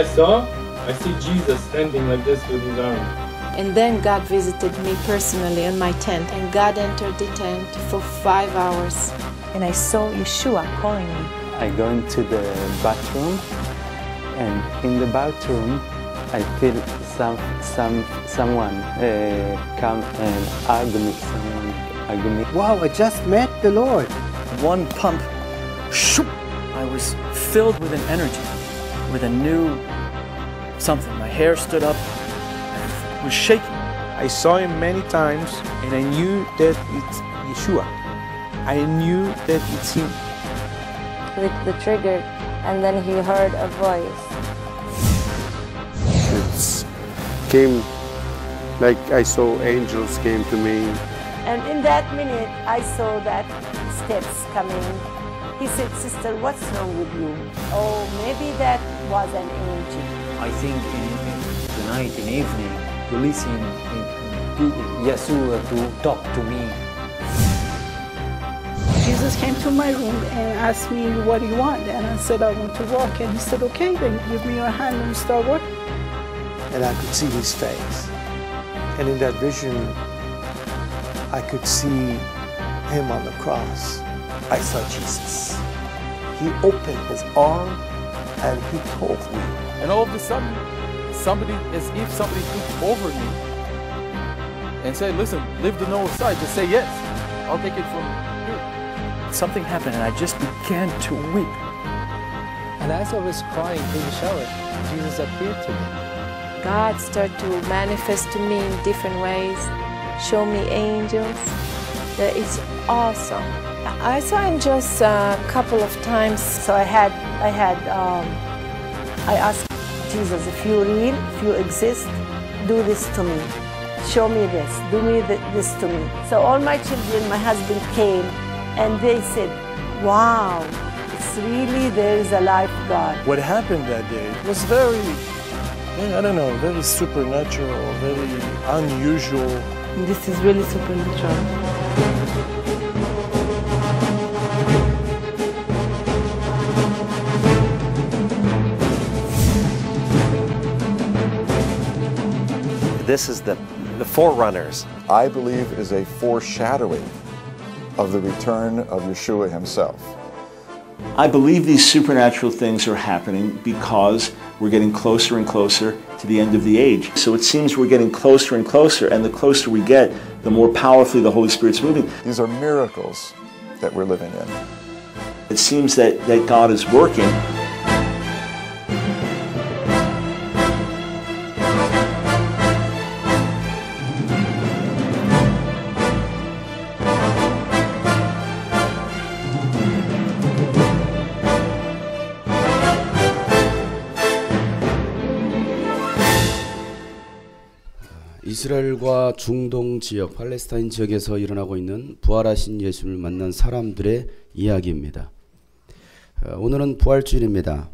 I saw? I see Jesus standing like this with his arm. And then God visited me personally in my tent, and God entered the tent for 5 hours. And I saw Yeshua calling me. I go into the bathroom, and in the bathroom, I feel someone come and hug me. Someone hug me. Wow! I just met the Lord. One pump, shoop, I was filled with an energy, with a new something. My hair stood up. I was shaking. I saw him many times, and I knew that it's Yeshua. I knew that it's him. Click the trigger, and then he heard a voice. It came like I saw angels came to me. And in that minute, I saw that steps coming. He said, "Sister, what's wrong with you?" Oh, maybe that was an angel. I think in the night and evening, to listen to Yeshua to talk to me. Jesus came to my room and asked me, "What do you want?" And I said, "I want to walk." And he said, "Okay, then give me your hand and start walking." And I could see his face. And in that vision, I could see him on the cross. I saw Jesus. He opened his arm and he told me. And all of a sudden, somebody, as if somebody took over me and said, "Listen, leave the no aside, just say yes. I'll take it from here." Something happened, and I just began to weep. And as I was crying in the shower, Jesus appeared to me. God started to manifest to me in different ways, show me angels. That is awesome. I saw him just a couple of times. So I asked Jesus, "If you're real, if you exist, do this to me. Show me this, do this to me." So all my children, my husband came, and they said, "Wow, it's really, there is a life God." What happened that day was very, I don't know, very supernatural, very unusual. This is really supernatural. This is the forerunners. I believe is a foreshadowing of the return of Yeshua himself. I believe these supernatural things are happening because we're getting closer and closer to the end of the age. So it seems we're getting closer and closer, and the closer we get, the more powerfully the Holy Spirit's moving. These are miracles that we're living in. It seems that God is working. 이스라엘과 중동 지역, 팔레스타인 지역에서 일어나고 있는 부활하신 예수를 만난 사람들의 이야기입니다. 오늘은 부활주일입니다.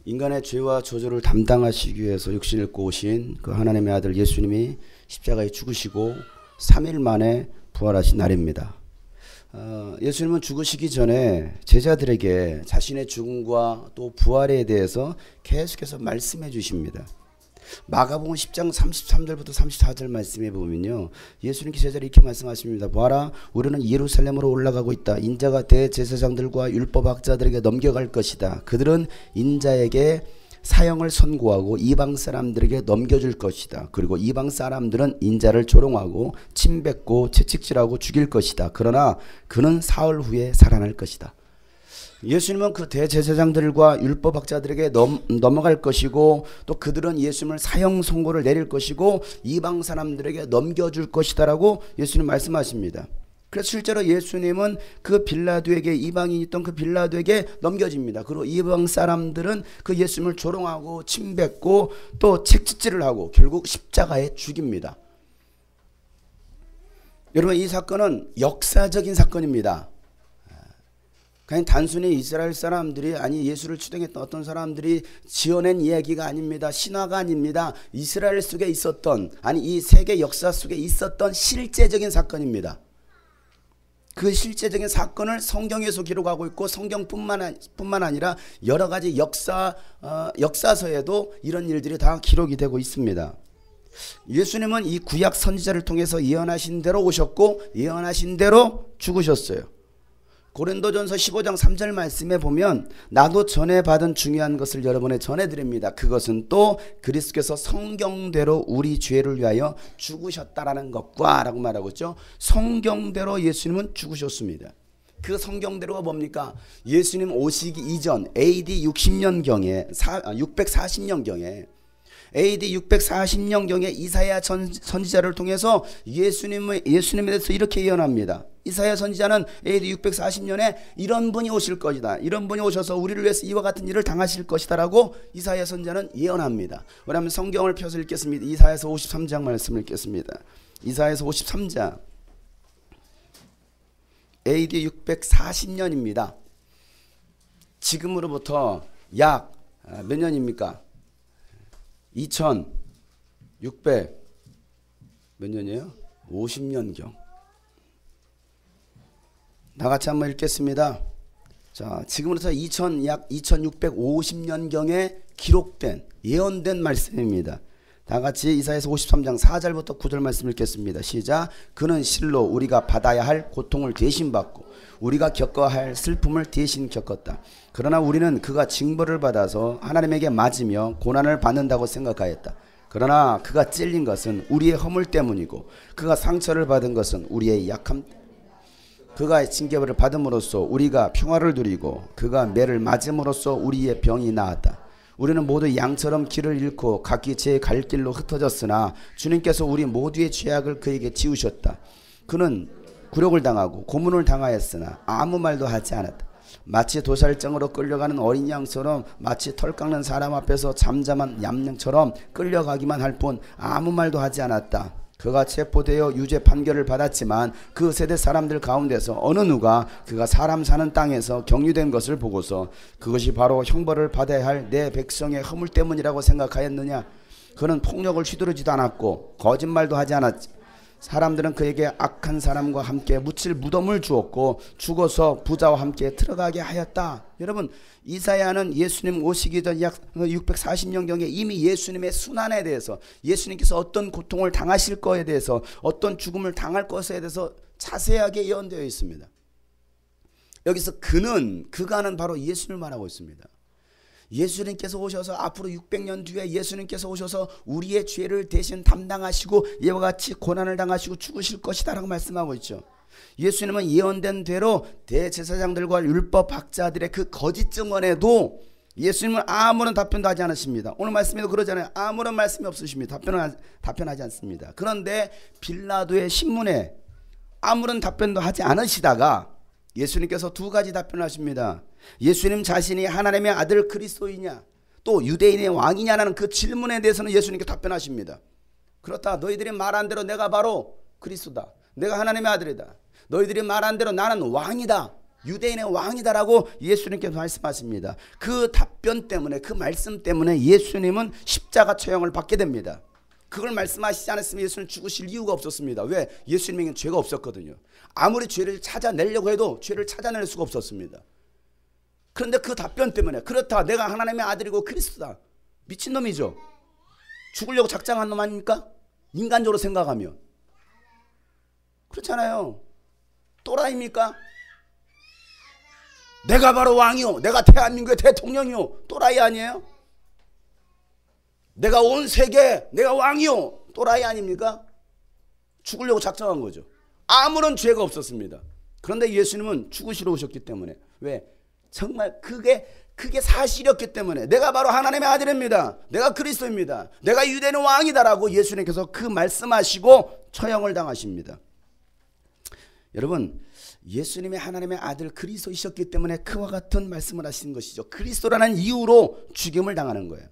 인간의 죄와 저주를 담당하시기 위해서 육신을 입고 오신 그 하나님의 아들 예수님이 십자가에 죽으시고 3일 만에 부활하신 날입니다. 예수님은 죽으시기 전에 제자들에게 자신의 죽음과 또 부활에 대해서 계속해서 말씀해 주십니다. 마가복음 10장 33절부터 34절 말씀해 보면요, 예수님께서 제자들이 이렇게 말씀하십니다. 보아라, 우리는 예루살렘으로 올라가고 있다. 인자가 대제사장들과 율법학자들에게 넘겨갈 것이다. 그들은 인자에게 사형을 선고하고 이방 사람들에게 넘겨줄 것이다. 그리고 이방 사람들은 인자를 조롱하고 침뱉고 채찍질하고 죽일 것이다. 그러나 그는 사흘 후에 살아날 것이다. 예수님은 그 대제사장들과 율법학자들에게 넘어갈 것이고, 또 그들은 예수님을 사형 선고를 내릴 것이고 이방 사람들에게 넘겨줄 것이다라고 예수님 말씀하십니다. 그래서 실제로 예수님은 그 빌라도에게, 이방인이 있던 그 빌라도에게 넘겨집니다. 그리고 이방 사람들은 그 예수님을 조롱하고 침뱉고 또 채찍질을 하고 결국 십자가에 죽입니다. 여러분, 이 사건은 역사적인 사건입니다. 그냥 단순히 이스라엘 사람들이, 아니 예수를 추종했던 어떤 사람들이 지어낸 이야기가 아닙니다. 신화가 아닙니다. 이스라엘 속에 있었던, 아니 이 세계 역사 속에 있었던 실제적인 사건입니다. 그 실제적인 사건을 성경에서 기록하고 있고 성경뿐만 아니라 여러 가지 역사서에도 이런 일들이 다 기록이 되고 있습니다. 예수님은 이 구약 선지자를 통해서 예언하신 대로 오셨고 예언하신 대로 죽으셨어요. 고린도전서 15장 3절 말씀에 보면 나도 전에 받은 중요한 것을 여러분에 전해드립니다. 그것은 또 그리스도께서 성경대로 우리 죄를 위하여 죽으셨다라는 것과 라고 말하고 있죠. 성경대로 예수님은 죽으셨습니다. 그 성경대로가 뭡니까? 예수님 오시기 이전 AD 60년경에 640년경에 AD 640년경에 이사야 선지자를 통해서 예수님에 대해서 이렇게 예언합니다. 이사야 선지자는 AD 640년에 이런 분이 오실 것이다. 이런 분이 오셔서 우리를 위해서 이와 같은 일을 당하실 것이다 라고 이사야 선지자는 예언합니다. 왜냐하면 성경을 펴서 읽겠습니다. 이사야서 53장 말씀을 읽겠습니다. 이사야서 53장 AD 640년입니다. 지금으로부터 약 몇 년입니까? 2600 몇 년이에요? 50년경. 나같이 한번 읽겠습니다. 자, 지금으로부터 약 2650년경에 기록된 예언된 말씀입니다. 다같이 이사야서 53장 4절부터 9절 말씀 읽겠습니다. 시작. 그는 실로 우리가 받아야 할 고통을 대신 받고 우리가 겪어야 할 슬픔을 대신 겪었다. 그러나 우리는 그가 징벌을 받아서 하나님에게 맞으며 고난을 받는다고 생각하였다. 그러나 그가 찔린 것은 우리의 허물 때문이고 그가 상처를 받은 것은 우리의 약함, 그가 징계를 받음으로써 우리가 평화를 누리고 그가 매를 맞음으로써 우리의 병이 나았다. 우리는 모두 양처럼 길을 잃고 각기 제 갈 길로 흩어졌으나 주님께서 우리 모두의 죄악을 그에게 지우셨다. 그는 굴욕을 당하고 고문을 당하였으나 아무 말도 하지 않았다. 마치 도살장으로 끌려가는 어린 양처럼, 마치 털 깎는 사람 앞에서 잠잠한 얌양처럼 끌려가기만 할 뿐 아무 말도 하지 않았다. 그가 체포되어 유죄 판결을 받았지만 그 세대 사람들 가운데서 어느 누가 그가 사람 사는 땅에서 격리된 것을 보고서 그것이 바로 형벌을 받아야 할 내 백성의 허물 때문이라고 생각하였느냐? 그는 폭력을 휘두르지도 않았고 거짓말도 하지 않았지. 사람들은 그에게 악한 사람과 함께 묻힐 무덤을 주었고 죽어서 부자와 함께 들어가게 하였다. 여러분, 이사야는 예수님 오시기 전 약 640년경에 이미 예수님의 순환에 대해서, 예수님께서 어떤 고통을 당하실 거에 대해서, 어떤 죽음을 당할 것에 대해서 자세하게 예언되어 있습니다. 여기서 그가는 바로 예수님을 말하고 있습니다. 예수님께서 오셔서 앞으로 600년 뒤에 예수님께서 오셔서 우리의 죄를 대신 담당하시고 이와 같이 고난을 당하시고 죽으실 것이다 라고 말씀하고 있죠. 예수님은 예언된 대로 대제사장들과 율법학자들의 그 거짓 증언에도 예수님은 아무런 답변도 하지 않으십니다. 오늘 말씀에도 그러잖아요. 아무런 말씀이 없으십니다. 답변하지 않습니다. 그런데 빌라도의 신문에 아무런 답변도 하지 않으시다가 예수님께서 두 가지 답변을 하십니다. 예수님 자신이 하나님의 아들 그리스도이냐, 또 유대인의 왕이냐라는 그 질문에 대해서는 예수님께 답변하십니다. 그렇다. 너희들이 말한 대로 내가 바로 그리스도다. 내가 하나님의 아들이다. 너희들이 말한 대로 나는 왕이다. 유대인의 왕이다라고 예수님께서 말씀하십니다. 그 답변 때문에, 그 말씀 때문에 예수님은 십자가 처형을 받게 됩니다. 그걸 말씀하시지 않았으면 예수님 죽으실 이유가 없었습니다. 왜? 예수님에게는 죄가 없었거든요. 아무리 죄를 찾아내려고 해도 죄를 찾아낼 수가 없었습니다. 그런데 그 답변 때문에, 그렇다, 내가 하나님의 아들이고 그리스도다. 미친놈이죠. 죽으려고 작정한 놈 아닙니까? 인간적으로 생각하면. 그렇잖아요. 또라이입니까? 내가 바로 왕이요, 내가 대한민국의 대통령이요. 또라이 아니에요? 내가 온 세계, 내가 왕이요. 또라이 아닙니까? 죽으려고 작정한 거죠. 아무런 죄가 없었습니다. 그런데 예수님은 죽으시러 오셨기 때문에, 왜? 정말 그게 사실이었기 때문에, 내가 바로 하나님의 아들입니다. 내가 그리스도입니다. 내가 유대인의 왕이다라고 예수님께서 그 말씀하시고 처형을 당하십니다. 여러분, 예수님이 하나님의 아들 그리스도이셨기 때문에 그와 같은 말씀을 하시는 것이죠. 그리스도라는 이유로 죽임을 당하는 거예요.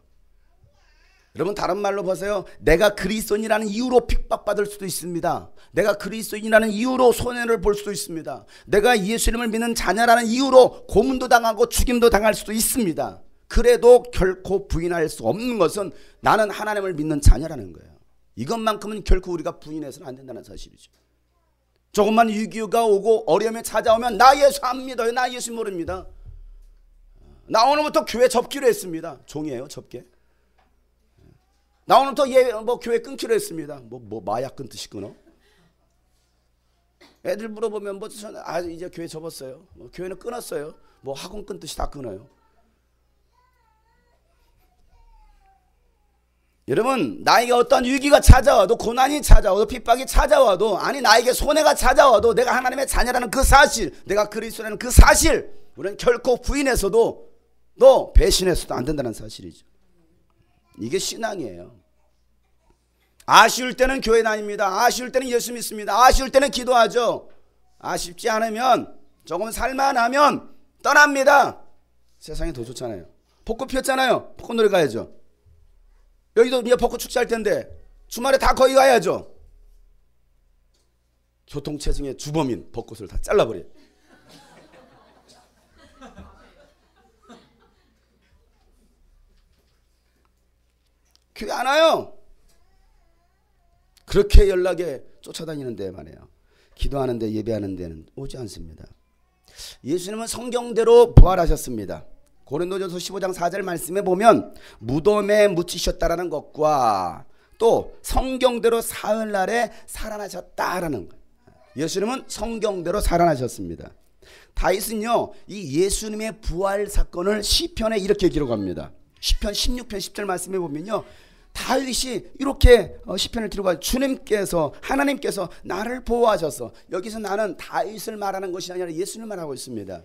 여러분, 다른 말로 보세요. 내가 그리스도인이라는 이유로 핍박받을 수도 있습니다. 내가 그리스도인이라는 이유로 손해를 볼 수도 있습니다. 내가 예수님을 믿는 자녀라는 이유로 고문도 당하고 죽임도 당할 수도 있습니다. 그래도 결코 부인할 수 없는 것은 나는 하나님을 믿는 자녀라는 거예요. 이것만큼은 결코 우리가 부인해서는 안 된다는 사실이죠. 조금만 위기가 오고 어려움이 찾아오면 나 예수 안 믿어요. 나 예수 모릅니다. 나 오늘부터 교회 접기로 했습니다. 종이에요, 접게. 나 오늘부터 교회 끊기로 했습니다. 뭐 마약 끊듯이 끊어? 애들 물어보면 이제 교회 접었어요. 교회는 끊었어요. 학원 끊듯이 다 끊어요. 여러분, 나에게 어떤 위기가 찾아와도, 고난이 찾아와도, 핍박이 찾아와도, 아니 나에게 손해가 찾아와도 내가 하나님의 자녀라는 그 사실, 내가 그리스도라는 그 사실, 우리는 결코 부인해서도 또 배신해서도 안 된다는 사실이죠. 이게 신앙이에요. 아쉬울 때는 교회 다닙니다. 아쉬울 때는 예수 믿습니다. 아쉬울 때는 기도하죠. 아쉽지 않으면, 조금 살만하면 떠납니다. 세상이 더 좋잖아요. 벚꽃 피었잖아요. 벚꽃놀이 가야죠. 여기도 이제 벚꽃 축제할 텐데 주말에 다 거기 가야죠. 교통체증의 주범인 벚꽃을 다 잘라버려. 교회 안 와요. 그렇게 연락에 쫓아다니는데 말이에요. 기도하는데 예배하는 데는 오지 않습니다. 예수님은 성경대로 부활하셨습니다. 고린도전서 15장 4절 말씀에 보면 무덤에 묻히셨다라는 것과 또 성경대로 사흘날에 살아나셨다라는 거예요. 예수님은 성경대로 살아나셨습니다. 다윗은요, 이 예수님의 부활 사건을 시편에 이렇게 기록합니다. 시편 16편 10절 말씀에 보면요, 다윗이 이렇게 시편을 들고 주님께서, 하나님께서 나를 보호하셔서, 여기서 나는 다윗을 말하는 것이 아니라 예수님을 말하고 있습니다.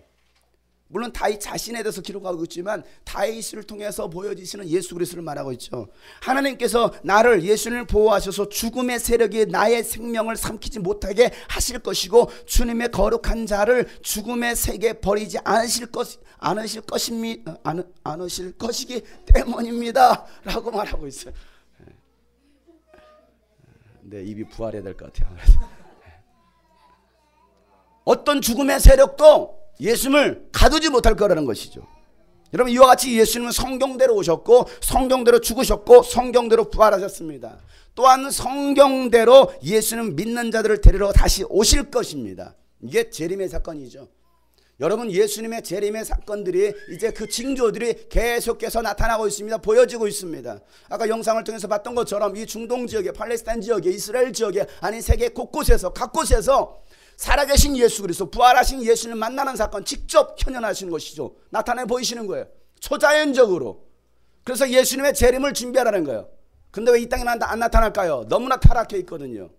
물론 다윗 자신에 대해서 기록하고 있지만 다윗을 통해서 보여지시는 예수 그리스도를 말하고 있죠. 하나님께서 나를, 예수님을 보호하셔서 죽음의 세력이 나의 생명을 삼키지 못하게 하실 것이고 주님의 거룩한 자를 죽음의 세계에 버리지 않으실 것이기 때문입니다 라고 말하고 있어요. 내 입이 부활해야 될 것 같아요. 어떤 죽음의 세력도 예수님을 가두지 못할 거라는 것이죠. 여러분, 이와 같이 예수님은 성경대로 오셨고 성경대로 죽으셨고 성경대로 부활하셨습니다. 또한 성경대로 예수님 믿는 자들을 데리러 다시 오실 것입니다. 이게 재림의 사건이죠. 여러분, 예수님의 재림의 사건들이 이제 그 징조들이 계속해서 나타나고 있습니다. 보여지고 있습니다. 아까 영상을 통해서 봤던 것처럼 이 중동 지역에, 팔레스타인 지역에, 이스라엘 지역에, 아니 세계 곳곳에서, 각 곳에서 살아계신 예수 그리스도, 부활하신 예수님을 만나는 사건 직접 현현하시는 것이죠. 나타내 보이시는 거예요. 초자연적으로. 그래서 예수님의 재림을 준비하라는 거예요. 근데 왜 이 땅에 안 나타날까요? 너무나 타락해 있거든요.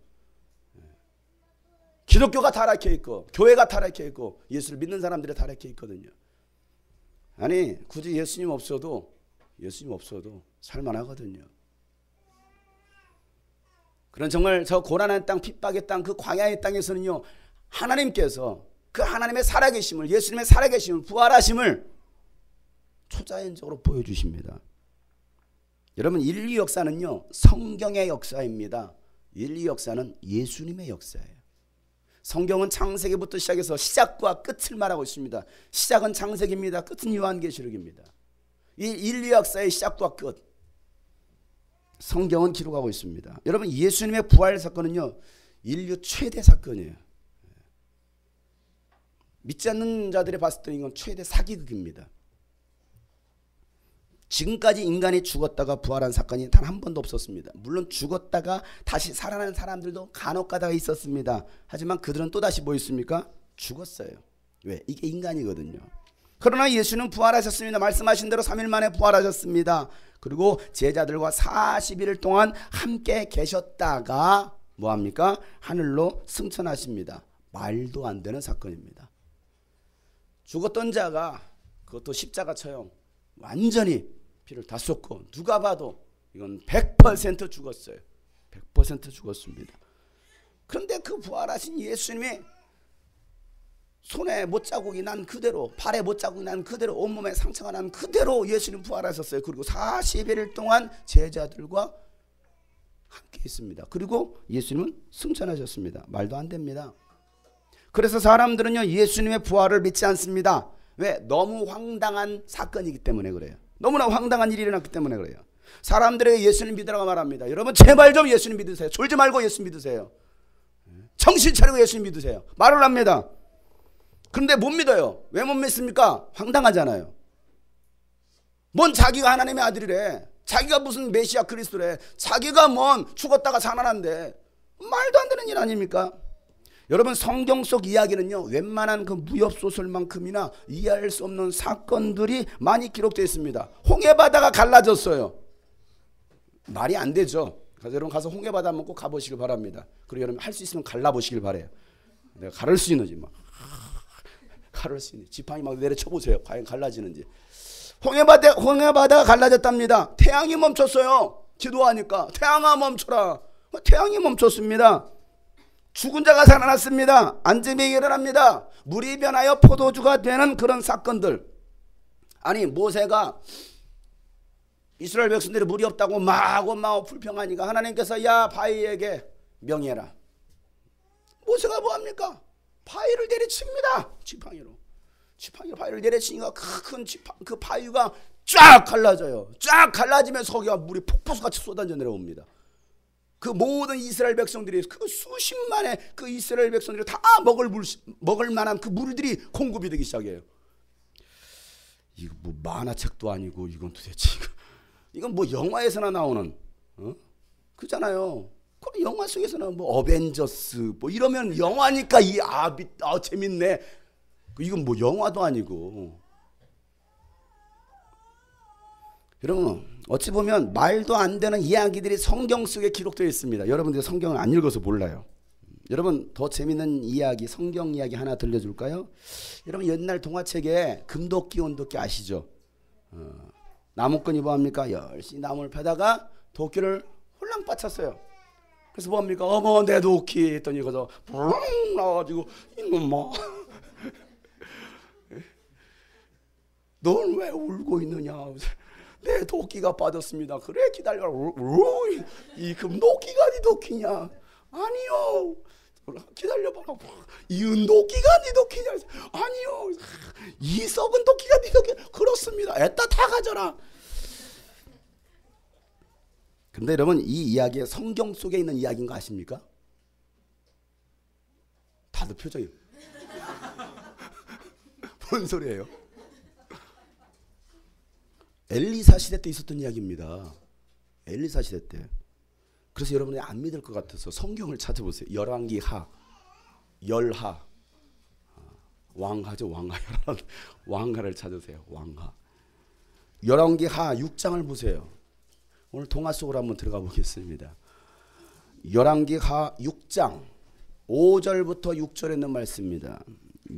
기독교가 타락해 있고 교회가 타락해 있고 예수를 믿는 사람들이 타락해 있거든요. 아니 굳이 예수님 없어도 살만하거든요. 그런 정말 저 고난의 땅, 핍박의 땅, 그 광야의 땅에서는요, 하나님께서 그 하나님의 살아계심을, 예수님의 살아계심을, 부활하심을 초자연적으로 보여주십니다. 여러분, 인류 역사는요, 성경의 역사입니다. 인류 역사는 예수님의 역사예요. 성경은 창세기부터 시작해서 시작과 끝을 말하고 있습니다. 시작은 창세기입니다. 끝은 요한계시록입니다. 이 인류 역사의 시작과 끝, 성경은 기록하고 있습니다. 여러분, 예수님의 부활 사건은요, 인류 최대 사건이에요. 믿지 않는 자들이 봤을 때 이건 최대 사기극입니다. 지금까지 인간이 죽었다가 부활한 사건이 단 한 번도 없었습니다. 물론 죽었다가 다시 살아나는 사람들도 간혹 가다가 있었습니다. 하지만 그들은 또다시 뭐 있습니까? 죽었어요. 왜? 이게 인간이거든요. 그러나 예수는 부활하셨습니다. 말씀하신 대로 3일 만에 부활하셨습니다. 그리고 제자들과 40일 동안 함께 계셨다가 뭐합니까? 하늘로 승천하십니다. 말도 안 되는 사건입니다. 죽었던 자가, 그것도 십자가 처형, 완전히 피를 다 쏟고 누가 봐도 이건 100% 죽었어요. 100% 죽었습니다. 그런데 그 부활하신 예수님이 손에 못자국이 난 그대로, 발에 못자국이 난 그대로, 온몸에 상처가 난 그대로 예수님 부활하셨어요. 그리고 40일 동안 제자들과 함께 있습니다. 그리고 예수님은 승천하셨습니다. 말도 안 됩니다. 그래서 사람들은요, 예수님의 부활을 믿지 않습니다. 왜? 너무 황당한 사건이기 때문에 그래요. 너무나 황당한 일이 일어났기 때문에 그래요. 사람들에게 예수님 믿으라고 말합니다. 여러분, 제발 좀 예수님 믿으세요. 졸지 말고 예수 믿으세요. 정신 차리고 예수님 믿으세요. 말을 합니다. 그런데 못 믿어요. 왜 못 믿습니까? 황당하잖아요. 뭔 자기가 하나님의 아들이래. 자기가 무슨 메시아 그리스도래. 자기가 뭔 죽었다가 살아난데. 말도 안 되는 일 아닙니까? 여러분, 성경 속 이야기는요, 웬만한 그 무협소설만큼이나 이해할 수 없는 사건들이 많이 기록되어 있습니다. 홍해바다가 갈라졌어요. 말이 안 되죠. 그래서 여러분 가서 홍해바다 한번 꼭 가보시길 바랍니다. 그리고 여러분 할 수 있으면 갈라보시길 바래요. 내가 가를 수 있는지 막 가를 수 있는지 지팡이 막 내려쳐보세요. 과연 갈라지는지. 홍해바다가 갈라졌답니다. 태양이 멈췄어요. 기도하니까 태양아 멈춰라. 태양이 멈췄습니다. 죽은 자가 살아났습니다. 안짐이 일어납니다. 물이 변하여 포도주가 되는 그런 사건들. 아니 모세가 이스라엘 백성들이 물이 없다고 마구 불평하니까 하나님께서 야 바위에게 명해라. 모세가 뭐합니까? 바위를 내리칩니다. 지팡이로 바위를 내리치니까 큰 그 바위가 쫙 갈라져요. 쫙 갈라지면서 거기가 물이 폭포수같이 쏟아져 내려옵니다. 그 모든 이스라엘 백성들이 그 수십만의 그 이스라엘 백성들이 다 먹을 만한 그 물들이 공급이 되기 시작해요. 이거 뭐 만화책도 아니고 이건 도대체 이건 뭐 영화에서나 나오는 그잖아요. 그 영화 속에서는 뭐 어벤져스 뭐 이러면 영화니까 재밌네. 이건 뭐 영화도 아니고. 여러분 어찌 보면 말도 안 되는 이야기들이 성경 속에 기록되어 있습니다. 여러분들이 성경을 안 읽어서 몰라요. 여러분 더 재밌는 이야기, 성경 이야기 하나 들려줄까요? 여러분 옛날 동화책에 금도끼 온도끼 아시죠? 나무꾼이 뭐합니까? 열심히 나무를 패다가 도끼를 홀랑 빠쳤어요. 그래서 뭐합니까? 어머 내 도끼 했더니 거기서 붕 나와가지고 이놈아 넌 왜 울고 있느냐? 내 도끼가 빠졌습니다. 그래 기다려라. 이 금도끼가 네 도끼냐? 아니요. 기다려봐라. 이 은도끼가 네 도끼냐? 아니요. 이 썩은 도끼가 네 도끼. 그렇습니다. 애따 다 가져라. 근데 여러분 이 이야기가 성경 속에 있는 이야기인 거 아십니까? 다들 표정이 뭔 소리예요? 엘리사 시대 때 있었던 이야기입니다. 엘리사 시대 때. 그래서 여러분이 안 믿을 것 같아서 성경을 찾아보세요. 열왕기 하, 열하, 왕하죠. 왕하를 찾으세요. 왕하. 열왕기 하 6장을 보세요. 오늘 동화 속으로 한번 들어가 보겠습니다. 열왕기 하 6장 5절부터 6절에 있는 말씀입니다.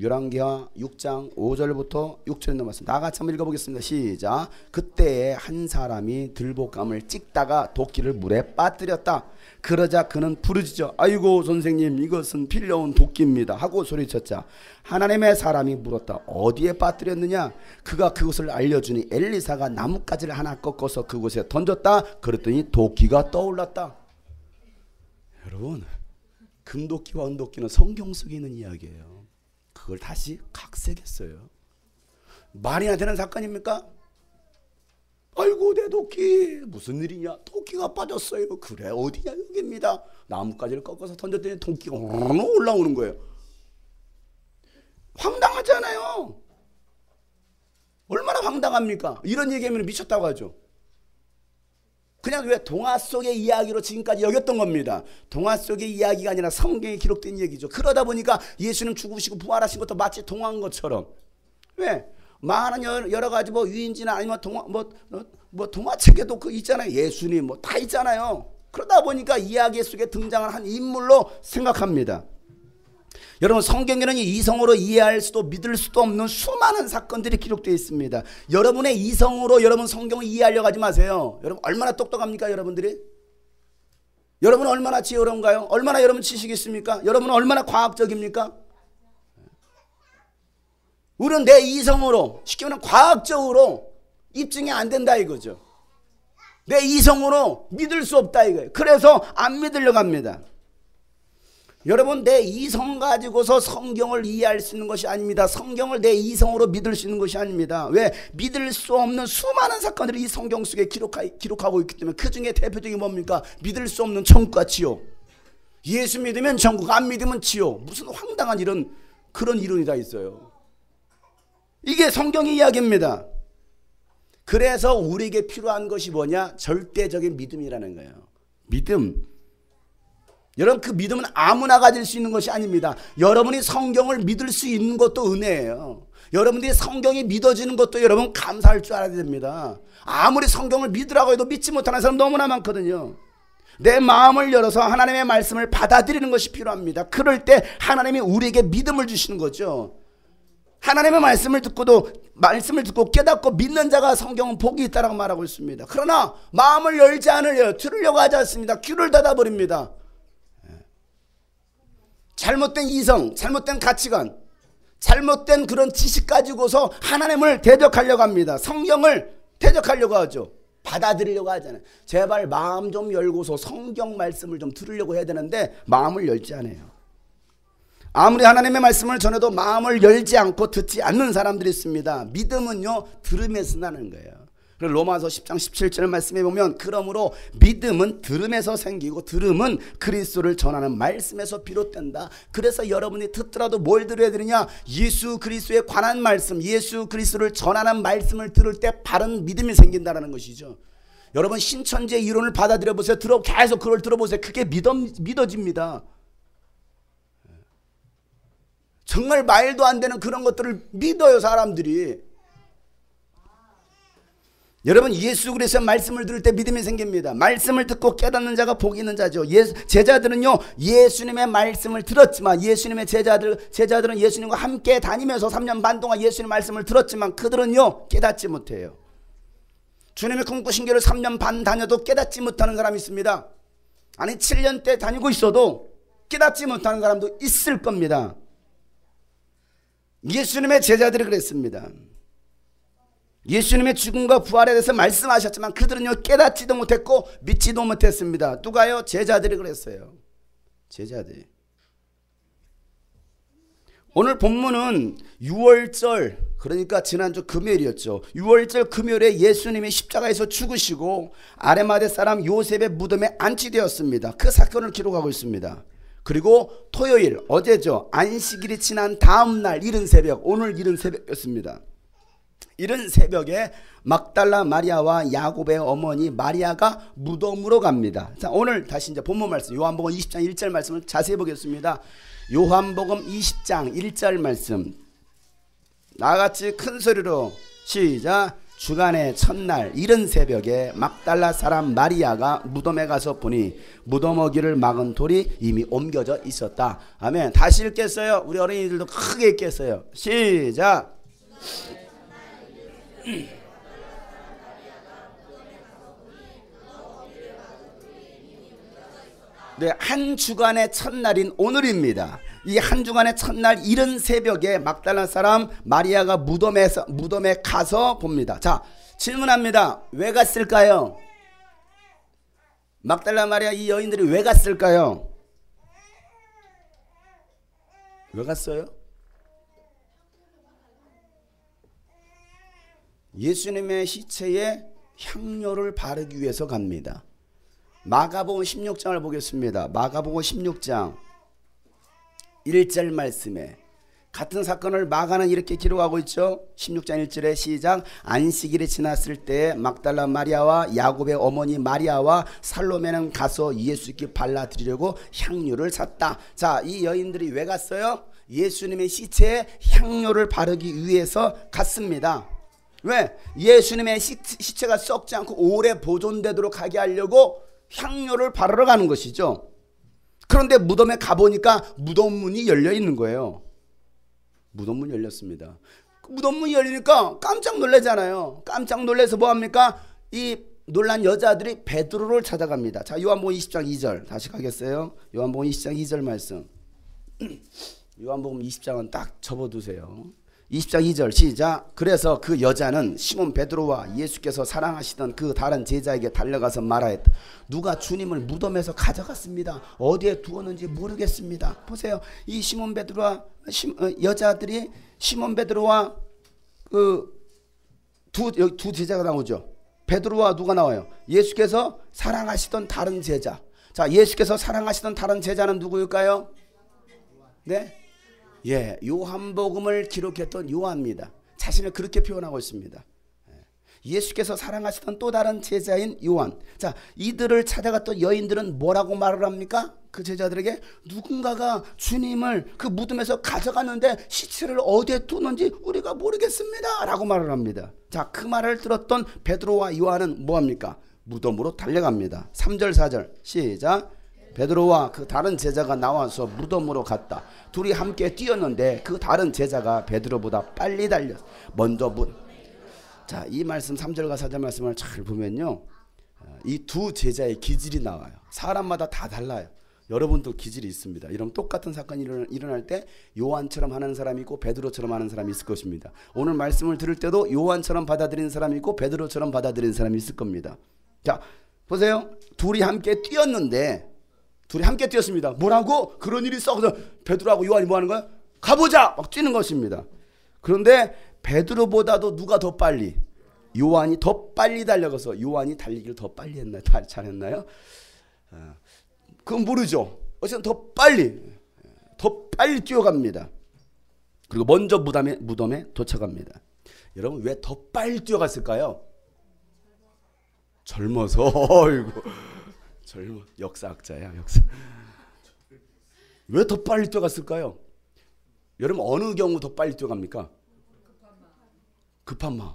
열왕기하 6장 5절부터 6절에 있는 말씀 다 같이 한번 읽어보겠습니다. 시작. 그때에 한 사람이 들볶음을 찍다가 도끼를 물에 빠뜨렸다. 그러자 그는 부르짖어 아이고 선생님 이것은 빌려온 도끼입니다 하고 소리쳤자 하나님의 사람이 물었다. 어디에 빠뜨렸느냐? 그가 그것을 알려주니 엘리사가 나뭇가지를 하나 꺾어서 그곳에 던졌다. 그랬더니 도끼가 떠올랐다. 여러분 금도끼와 은도끼는 성경 속에 있는 이야기예요. 그걸 다시 각색했어요. 말이나 되는 사건입니까? 아이고 내 도끼 무슨 일이냐? 도끼가 빠졌어요. 그래 어디냐? 여기입니다. 나뭇가지를 꺾어서 던졌더니 도끼가 올라오는 거예요. 황당하지 않아요? 얼마나 황당합니까? 이런 얘기하면 미쳤다고 하죠. 그냥 왜 동화 속의 이야기로 지금까지 여겼던 겁니다. 동화 속의 이야기가 아니라 성경에 기록된 얘기죠. 그러다 보니까 예수님 죽으시고 부활하신 것도 마치 동화인 것처럼. 왜? 많은 여러 가지 뭐 유인지나 아니면 동화책에도 그 있잖아요. 예수님 뭐 다 있잖아요. 그러다 보니까 이야기 속에 등장을 한 인물로 생각합니다. 여러분 성경에는 이성으로 이해할 수도 믿을 수도 없는 수많은 사건들이 기록되어 있습니다. 여러분의 이성으로 여러분 성경을 이해하려고 하지 마세요. 여러분 얼마나 똑똑합니까 여러분들이? 여러분은 얼마나 지혜로운가요? 얼마나 여러분 지식이 있습니까? 여러분은 얼마나 과학적입니까? 우리는 내 이성으로 쉽게 말하면 과학적으로 입증이 안 된다 이거죠. 내 이성으로 믿을 수 없다 이거예요. 그래서 안 믿으려고 합니다. 여러분 내 이성 가지고서 성경을 이해할 수 있는 것이 아닙니다. 성경을 내 이성으로 믿을 수 있는 것이 아닙니다. 왜? 믿을 수 없는 수많은 사건들이 이 성경 속에 기록하고 있기 때문에 그 중에 대표적인 뭡니까? 믿을 수 없는 천국과 지옥. 예수 믿으면 천국, 안 믿으면 지옥. 무슨 황당한 그런 이론이 다 있어요. 이게 성경의 이야기입니다. 그래서 우리에게 필요한 것이 뭐냐? 절대적인 믿음이라는 거예요. 믿음. 여러분, 그 믿음은 아무나 가질 수 있는 것이 아닙니다. 여러분이 성경을 믿을 수 있는 것도 은혜예요. 여러분들이 성경이 믿어지는 것도 여러분 감사할 줄 알아야 됩니다. 아무리 성경을 믿으라고 해도 믿지 못하는 사람 너무나 많거든요. 내 마음을 열어서 하나님의 말씀을 받아들이는 것이 필요합니다. 그럴 때 하나님이 우리에게 믿음을 주시는 거죠. 하나님의 말씀을 듣고 깨닫고 믿는 자가 성경은 복이 있다라고 말하고 있습니다. 그러나 마음을 열지 않으려 들으려고 하지 않습니다. 귀를 닫아버립니다. 잘못된 이성, 잘못된 가치관, 잘못된 그런 지식 가지고서 하나님을 대적하려고 합니다. 성경을 대적하려고 하죠. 받아들이려고 하잖아요. 제발 마음 좀 열고서 성경 말씀을 좀 들으려고 해야 되는데 마음을 열지 않아요. 아무리 하나님의 말씀을 전해도 마음을 열지 않고 듣지 않는 사람들이 있습니다. 믿음은요, 들음에서 나는 거예요. 그리고 로마서 10장 17절 말씀에 보면 그러므로 믿음은 들음에서 생기고 들음은 그리스도를 전하는 말씀에서 비롯된다. 그래서 여러분이 듣더라도 뭘 들어야 되느냐? 예수 그리스도에 관한 말씀, 예수 그리스도를 전하는 말씀을 들을 때 바른 믿음이 생긴다는 것이죠. 여러분 신천지의 이론을 받아들여 보세요. 계속 그걸 들어보세요. 그게 믿어집니다. 정말 말도 안 되는 그런 것들을 믿어요, 사람들이. 여러분 예수 그리스도의 말씀을 들을 때 믿음이 생깁니다. 말씀을 듣고 깨닫는 자가 복이 있는 자죠. 제자들은요, 예수님의 말씀을 들었지만, 예수님의 제자들은 예수님과 함께 다니면서 3년 반 동안 예수님의 말씀을 들었지만 그들은요 깨닫지 못해요. 주님의 꿈꾸신 길을 3년 반 다녀도 깨닫지 못하는 사람이 있습니다. 아니 7년째 다니고 있어도 깨닫지 못하는 사람도 있을 겁니다. 예수님의 제자들이 그랬습니다. 예수님의 죽음과 부활에 대해서 말씀하셨지만 그들은요 깨닫지도 못했고 믿지도 못했습니다. 누가요? 제자들이 그랬어요. 제자들이. 오늘 본문은 6월절, 그러니까 지난주 금요일이었죠. 6월절 금요일에 예수님이 십자가에서 죽으시고 아레마대 사람 요셉의 무덤에 안치되었습니다. 그 사건을 기록하고 있습니다. 그리고 토요일, 어제죠. 안식일이 지난 다음 날 이른 새벽, 오늘 이른 새벽이었습니다. 이른 새벽에 막달라 마리아와 야곱의 어머니 마리아가 무덤으로 갑니다. 자, 오늘 다시 이제 본문 말씀, 요한복음 20장 1절 말씀을 자세히 보겠습니다. 요한복음 20장 1절 말씀, 나같이 큰 소리로 시작. 주간의 첫날 이른 새벽에 막달라 사람 마리아가 무덤에 가서 보니 무덤 어귀를 막은 돌이 이미 옮겨져 있었다. 아멘. 다시 읽겠어요. 우리 어린이들도 크게 읽겠어요. 시작. 네, 한 주간의 첫날인 오늘입니다. 이 한 주간의 첫날 이른 새벽에 막달라 사람 마리아가 무덤에 가서 봅니다. 자, 질문합니다. 왜 갔을까요? 막달라 마리아 이 여인들이 왜 갔을까요? 왜 갔어요? 예수님의 시체에 향료를 바르기 위해서 갑니다. 마가복음 16장을 보겠습니다. 마가복음 16장 1절 말씀에 같은 사건을 마가는 이렇게 기록하고 있죠. 16장 1절에 시작. 안식일이 지났을 때 막달라 마리아와 야곱의 어머니 마리아와 살로메는 가서 예수께 발라드리려고 향료를 샀다. 자, 이 여인들이 왜 갔어요? 예수님의 시체에 향료를 바르기 위해서 갔습니다. 왜? 예수님의 시체가 썩지 않고 오래 보존되도록 하게 하려고 향료를 바르러 가는 것이죠. 그런데 무덤에 가보니까 무덤문이 열려 있는 거예요. 무덤문이 열렸습니다. 무덤문이 열리니까 깜짝 놀라잖아요. 깜짝 놀라서 뭐합니까? 이 놀란 여자들이 베드로를 찾아갑니다. 자, 요한복음 20장 2절 다시 가겠어요. 요한복음 20장 2절 말씀. 요한복음 20장은 딱 접어두세요. 20장 2절 시작. 그래서 그 여자는 시몬 베드로와 예수께서 사랑하시던 그 다른 제자에게 달려가서 말하였다. 누가 주님을 무덤에서 가져갔습니다. 어디에 두었는지 모르겠습니다. 보세요. 이 시몬 베드로와 여자들이 시몬 베드로와 그 두 제자가 나오죠. 베드로와 누가 나와요? 예수께서 사랑하시던 다른 제자. 자, 예수께서 사랑하시던 다른 제자는 누구일까요? 네? 예, 요한복음을 기록했던 요한입니다. 자신을 그렇게 표현하고 있습니다. 예수께서 사랑하시던 또 다른 제자인 요한. 자, 이들을 찾아갔던 여인들은 뭐라고 말을 합니까? 그 제자들에게 누군가가 주님을 그 무덤에서 가져갔는데 시체를 어디에 뒀는지 우리가 모르겠습니다 라고 말을 합니다. 자, 그 말을 들었던 베드로와 요한은 뭐합니까? 무덤으로 달려갑니다. 3절 4절 시작. 베드로와 그 다른 제자가 나와서 무덤으로 갔다. 둘이 함께 뛰었는데 그 다른 제자가 베드로보다 빨리 달렸어. 먼저 자, 이 말씀 3절과 4절 말씀을 잘 보면요, 이 두 제자의 기질이 나와요. 사람마다 다 달라요. 여러분도 기질이 있습니다. 이런 똑같은 사건이 일어날 때 요한처럼 하는 사람이 있고 베드로처럼 하는 사람이 있을 것입니다. 오늘 말씀을 들을 때도 요한처럼 받아들이는 사람이 있고 베드로처럼 받아들이는 사람이 있을 겁니다. 자, 보세요. 둘이 함께 뛰었는데, 둘이 함께 뛰었습니다. 뭐라고? 그런 일이 있어. 그래서 베드로하고 요한이 뭐 하는 거야? 가보자! 막 뛰는 것입니다. 그런데 베드로보다도 누가 더 빨리? 요한이 더 빨리 달려가서 요한이 달리기를 더 빨리 했나요? 잘했나요? 그건 모르죠. 어쨌든 더 빨리 뛰어갑니다. 그리고 먼저 무덤에 도착합니다. 여러분, 왜 더 빨리 뛰어갔을까요? 젊어서. 어이구, 역사학자야, 역사. 왜 더 빨리 뛰어갔을까요? 여러분, 어느 경우 더 빨리 뛰어갑니까? 급한 마음.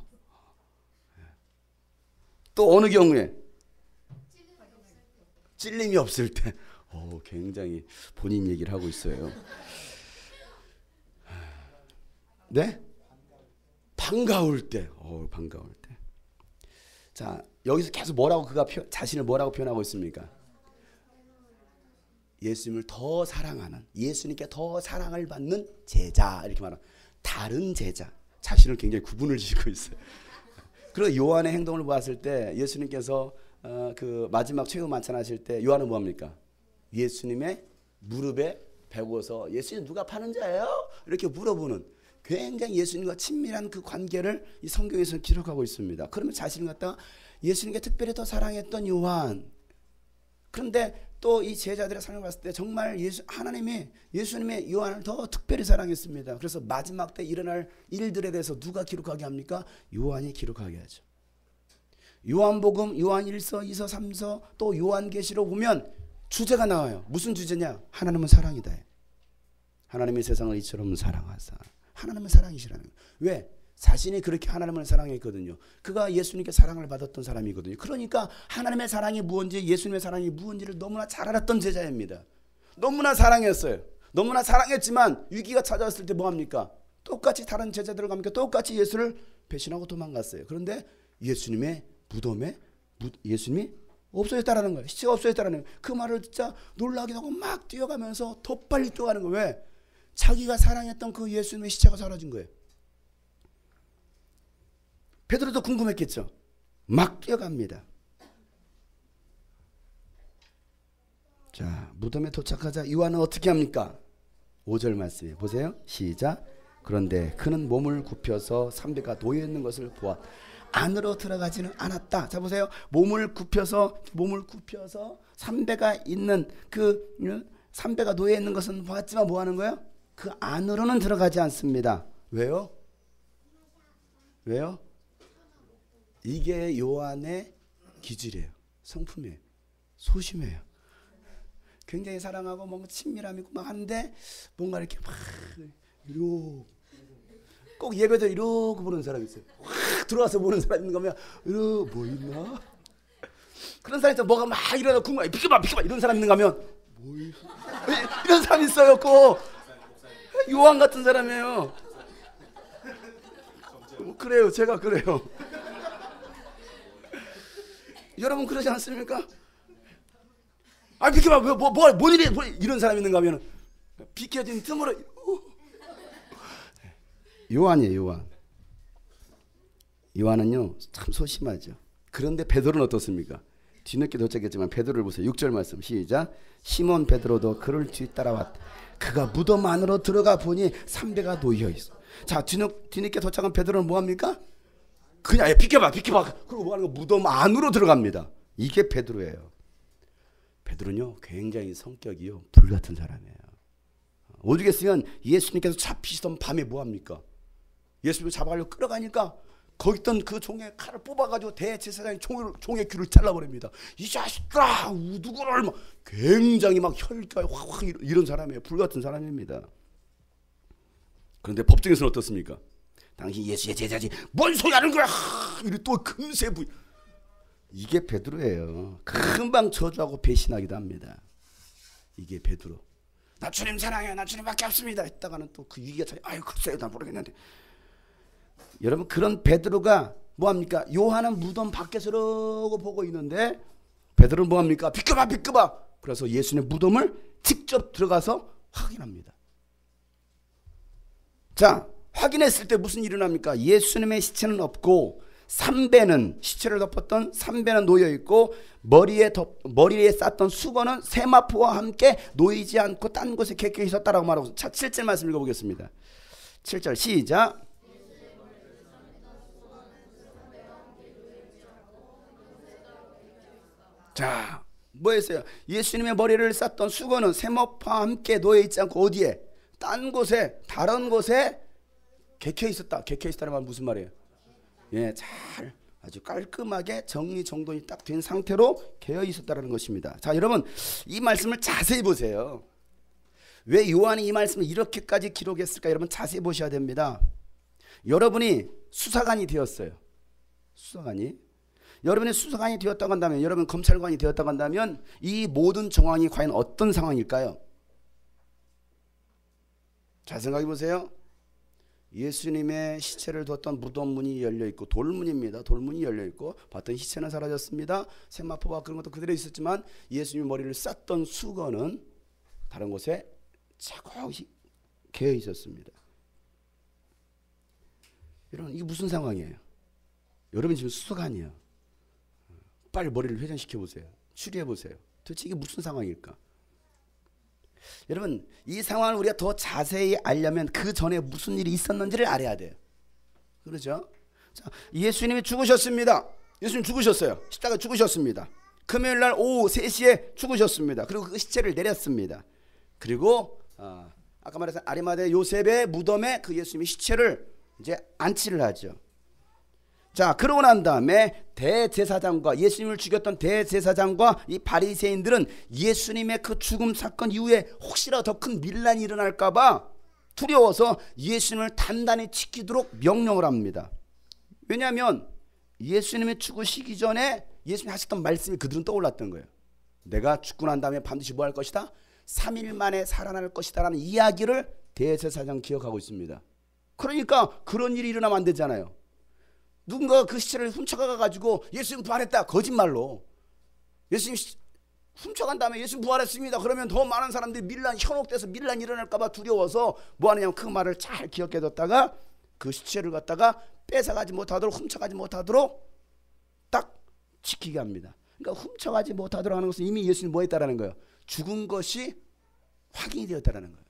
또 어느 경우에? 찔림이 없을 때. 굉장히 본인 얘기를 하고 있어요. 네? 반가울 때. 반가울 때. 자, 여기서 계속 뭐라고 그가 자신을 뭐라고 표현하고 있습니까? 예수님을 더 사랑하는, 예수님께 더 사랑을 받는 제자, 이렇게 말하는 다른 제자. 자신을 굉장히 구분을 지고 있어요. 그리고 요한의 행동을 봤을 때 예수님께서 그 마지막 최후 만찬하실 때 요한은 뭐합니까? 예수님의 무릎에 베고서 예수님 누가 파는 자예요? 이렇게 물어보는 굉장히 예수님과 친밀한 그 관계를 이 성경에서 기록하고 있습니다. 그러면 자신을 갖다가 예수님께 특별히 더 사랑했던 요한. 그런데 또 이 제자들의 삶을 봤을 때 정말 하나님이 예수님의 요한을 더 특별히 사랑했습니다. 그래서 마지막 때 일어날 일들에 대해서 누가 기록하게 합니까? 요한이 기록하게 하죠. 요한복음, 요한 1서, 2서, 3서, 또 요한계시록 보면 주제가 나와요. 무슨 주제냐? 하나님은 사랑이다. 하나님이 세상을 이처럼 사랑하사. 하나님은 사랑이시라는 거예요. 왜? 자신이 그렇게 하나님을 사랑했거든요. 그가 예수님께 사랑을 받았던 사람이거든요. 그러니까 하나님의 사랑이 무엇인지, 예수님의 사랑이 무엇인지를 너무나 잘 알았던 제자입니다. 너무나 사랑했어요. 너무나 사랑했지만 위기가 찾아왔을 때 뭐합니까? 똑같이 다른 제자들과 함께 똑같이 예수를 배신하고 도망갔어요. 그런데 예수님의 무덤에 예수님이 없어졌다라는 거예요. 시체가 없어졌다라는 거예요. 그 말을 진짜 놀라기도 하고 막 뛰어가면서 더 빨리 뛰어가는 거예요. 왜? 자기가 사랑했던 그 예수님의 시체가 사라진 거예요. 베드로도 궁금했겠죠. 막 뛰어갑니다. 자, 무덤에 도착하자 요한은 어떻게 합니까? 5절 말씀에 보세요. 시작. 그런데 그는 몸을 굽혀서 삼배가 놓여 있는 것을 보았. 안으로 들어가지는 않았다. 자, 보세요. 몸을 굽혀서 삼배가 있는 삼배가 놓여 있는 것은 보았지만 뭐 하는 거예요? 그 안으로는 들어가지 않습니다. 왜요? 이게 요한의 기질이에요. 성품이에요. 소심해요. 굉장히 사랑하고 뭔가 친밀함 있고 막 하는데 뭔가 이렇게 막 이러고 꼭 예배도 이러고 보는 사람이 있어요. 확 들어와서 보는 사람 있는 거면 이러고 뭐 있나? 그런 사람 있죠. 뭐가 막 일어나고 궁금해. 비켜봐 이런 사람 있는 거면 뭐 이런 사람 있어요. 꼭 요한 같은 사람이에요. 그래요. 제가 그래요. 여러분 그러지 않습니까? 비켜봐. 뭔 일이 이런 사람 있는가 하면 비켜진 틈으로. 요한이에요. 요한은요 참 소심하죠. 그런데 베드로는 어떻습니까? 뒤늦게 도착했지만 베드로를 보세요. 6절 말씀 시작. 시몬 베드로도 그를 뒤따라왔다. 그가 무덤 안으로 들어가 보니 삼배가 놓여 있어. 자, 뒤늦게 도착한 베드로는 뭐합니까? 그냥 비켜봐. 그리고 뭐하는 거? 무덤 안으로 들어갑니다. 이게 베드로예요. 베드로는요 굉장히 성격이요 불같은 사람이에요. 오죽했으면 예수님께서 잡히시던 밤에 뭐합니까? 예수님을 잡아가려고 끌어가니까 거기 있던 그 종의 칼을 뽑아가지고 대제사장이 종의 귀를 잘라버립니다. 이 자식들아 누구를 막 굉장히 막 혈기가 확 이런 사람이에요. 불같은 사람입니다. 그런데 법정에서는 어떻습니까? 당신 예수의 제자지 뭔 소리 하는 거야? 이래 또 금세 이게 베드로예요. 금방 저주하고 배신하기도 합니다. 이게 베드로. 나 주님 사랑해요. 나 주님밖에 없습니다. 했다가는 또 그 위기가 차요. 아유 글쎄요 난 모르겠는데. 여러분 그런 베드로가 뭐합니까? 요한은 무덤 밖에서 이러고 보고 있는데 베드로는 뭐합니까? 비켜봐 비켜봐. 그래서 예수님의 무덤을 직접 들어가서 확인합니다. 자 확인했을 때 무슨 일이 일어납니까? 예수님의 시체는 없고 시체를 덮었던 삼배는 놓여있고 머리에 쌌던 수건은 세마포와 함께 놓이지 않고 딴 곳에 객겨 있었다라고 말하고. 자 7절 말씀 읽어보겠습니다. 7절 시작. 자 뭐 했어요? 예수님의 머리를 쌌던 수건은 세마포와 함께 놓여있지 않고 어디에? 딴 곳에 다른 곳에 객혀 있었다. 객혀 있었다는 말은 무슨 말이에요? 예, 잘 아주 깔끔하게 정리정돈이 딱 된 상태로 개어 있었다는 것입니다. 자 여러분 이 말씀을 자세히 보세요. 왜 요한이 이 말씀을 이렇게까지 기록했을까? 여러분 자세히 보셔야 됩니다. 여러분이 수사관이 되었어요. 여러분이 수사관이 되었다고 한다면, 여러분 검찰관이 되었다고 한다면 이 모든 정황이 과연 어떤 상황일까요? 잘 생각해 보세요. 예수님의 시체를 뒀던 무덤 문이 열려있고 돌문입니다. 돌문이 열려있고 봤던 시체는 사라졌습니다. 세마포와 그런 것도 그대로 있었지만 예수님의 머리를 쌌던 수건은 다른 곳에 차곡이 개어 있었습니다. 여러분 이게 무슨 상황이에요? 여러분 지금 수사관이에요. 빨리 머리를 회전시켜 보세요. 추리해 보세요. 도대체 이게 무슨 상황일까? 여러분 이 상황을 우리가 더 자세히 알려면 그 전에 무슨 일이 있었는지를 알아야 돼요. 그렇죠? 자, 예수님이 죽으셨습니다. 예수님 죽으셨어요. 십자가에 죽으셨습니다. 금요일날 오후 3시에 죽으셨습니다. 그리고 그 시체를 내렸습니다. 그리고 아까 말했던 아리마대 요셉의 무덤에 그 예수님의 시체를 이제 안치를 하죠. 자 그러고 난 다음에 대제사장과 예수님을 죽였던 대제사장과 이 바리새인들은 예수님의 그 죽음 사건 이후에 혹시라도 더 큰 밀란이 일어날까 봐 두려워서 예수님을 단단히 지키도록 명령을 합니다. 왜냐하면 예수님이 죽으시기 전에 예수님이 하셨던 말씀이 그들은 떠올랐던 거예요. 내가 죽고 난 다음에 반드시 뭐 할 것이다? 3일 만에 살아날 것이다 라는 이야기를 대제사장 기억하고 있습니다. 그러니까 그런 일이 일어나면 안 되잖아요. 누군가 그 시체를 훔쳐가 가지고 예수님 부활했다 거짓말로 예수님 훔쳐간 다음에 예수님 부활했습니다 그러면 더 많은 사람들이 현혹돼서 밀란이 일어날까 봐 두려워서 뭐 하느냐면 그 말을 잘 기억해뒀다가 그 시체를 갖다가 뺏어가지 못하도록 훔쳐가지 못하도록 딱 지키게 합니다. 그러니까 훔쳐가지 못하도록 하는 것은 이미 예수님 뭐 했다라는 거예요? 죽은 것이 확인이 되었다라는 거예요.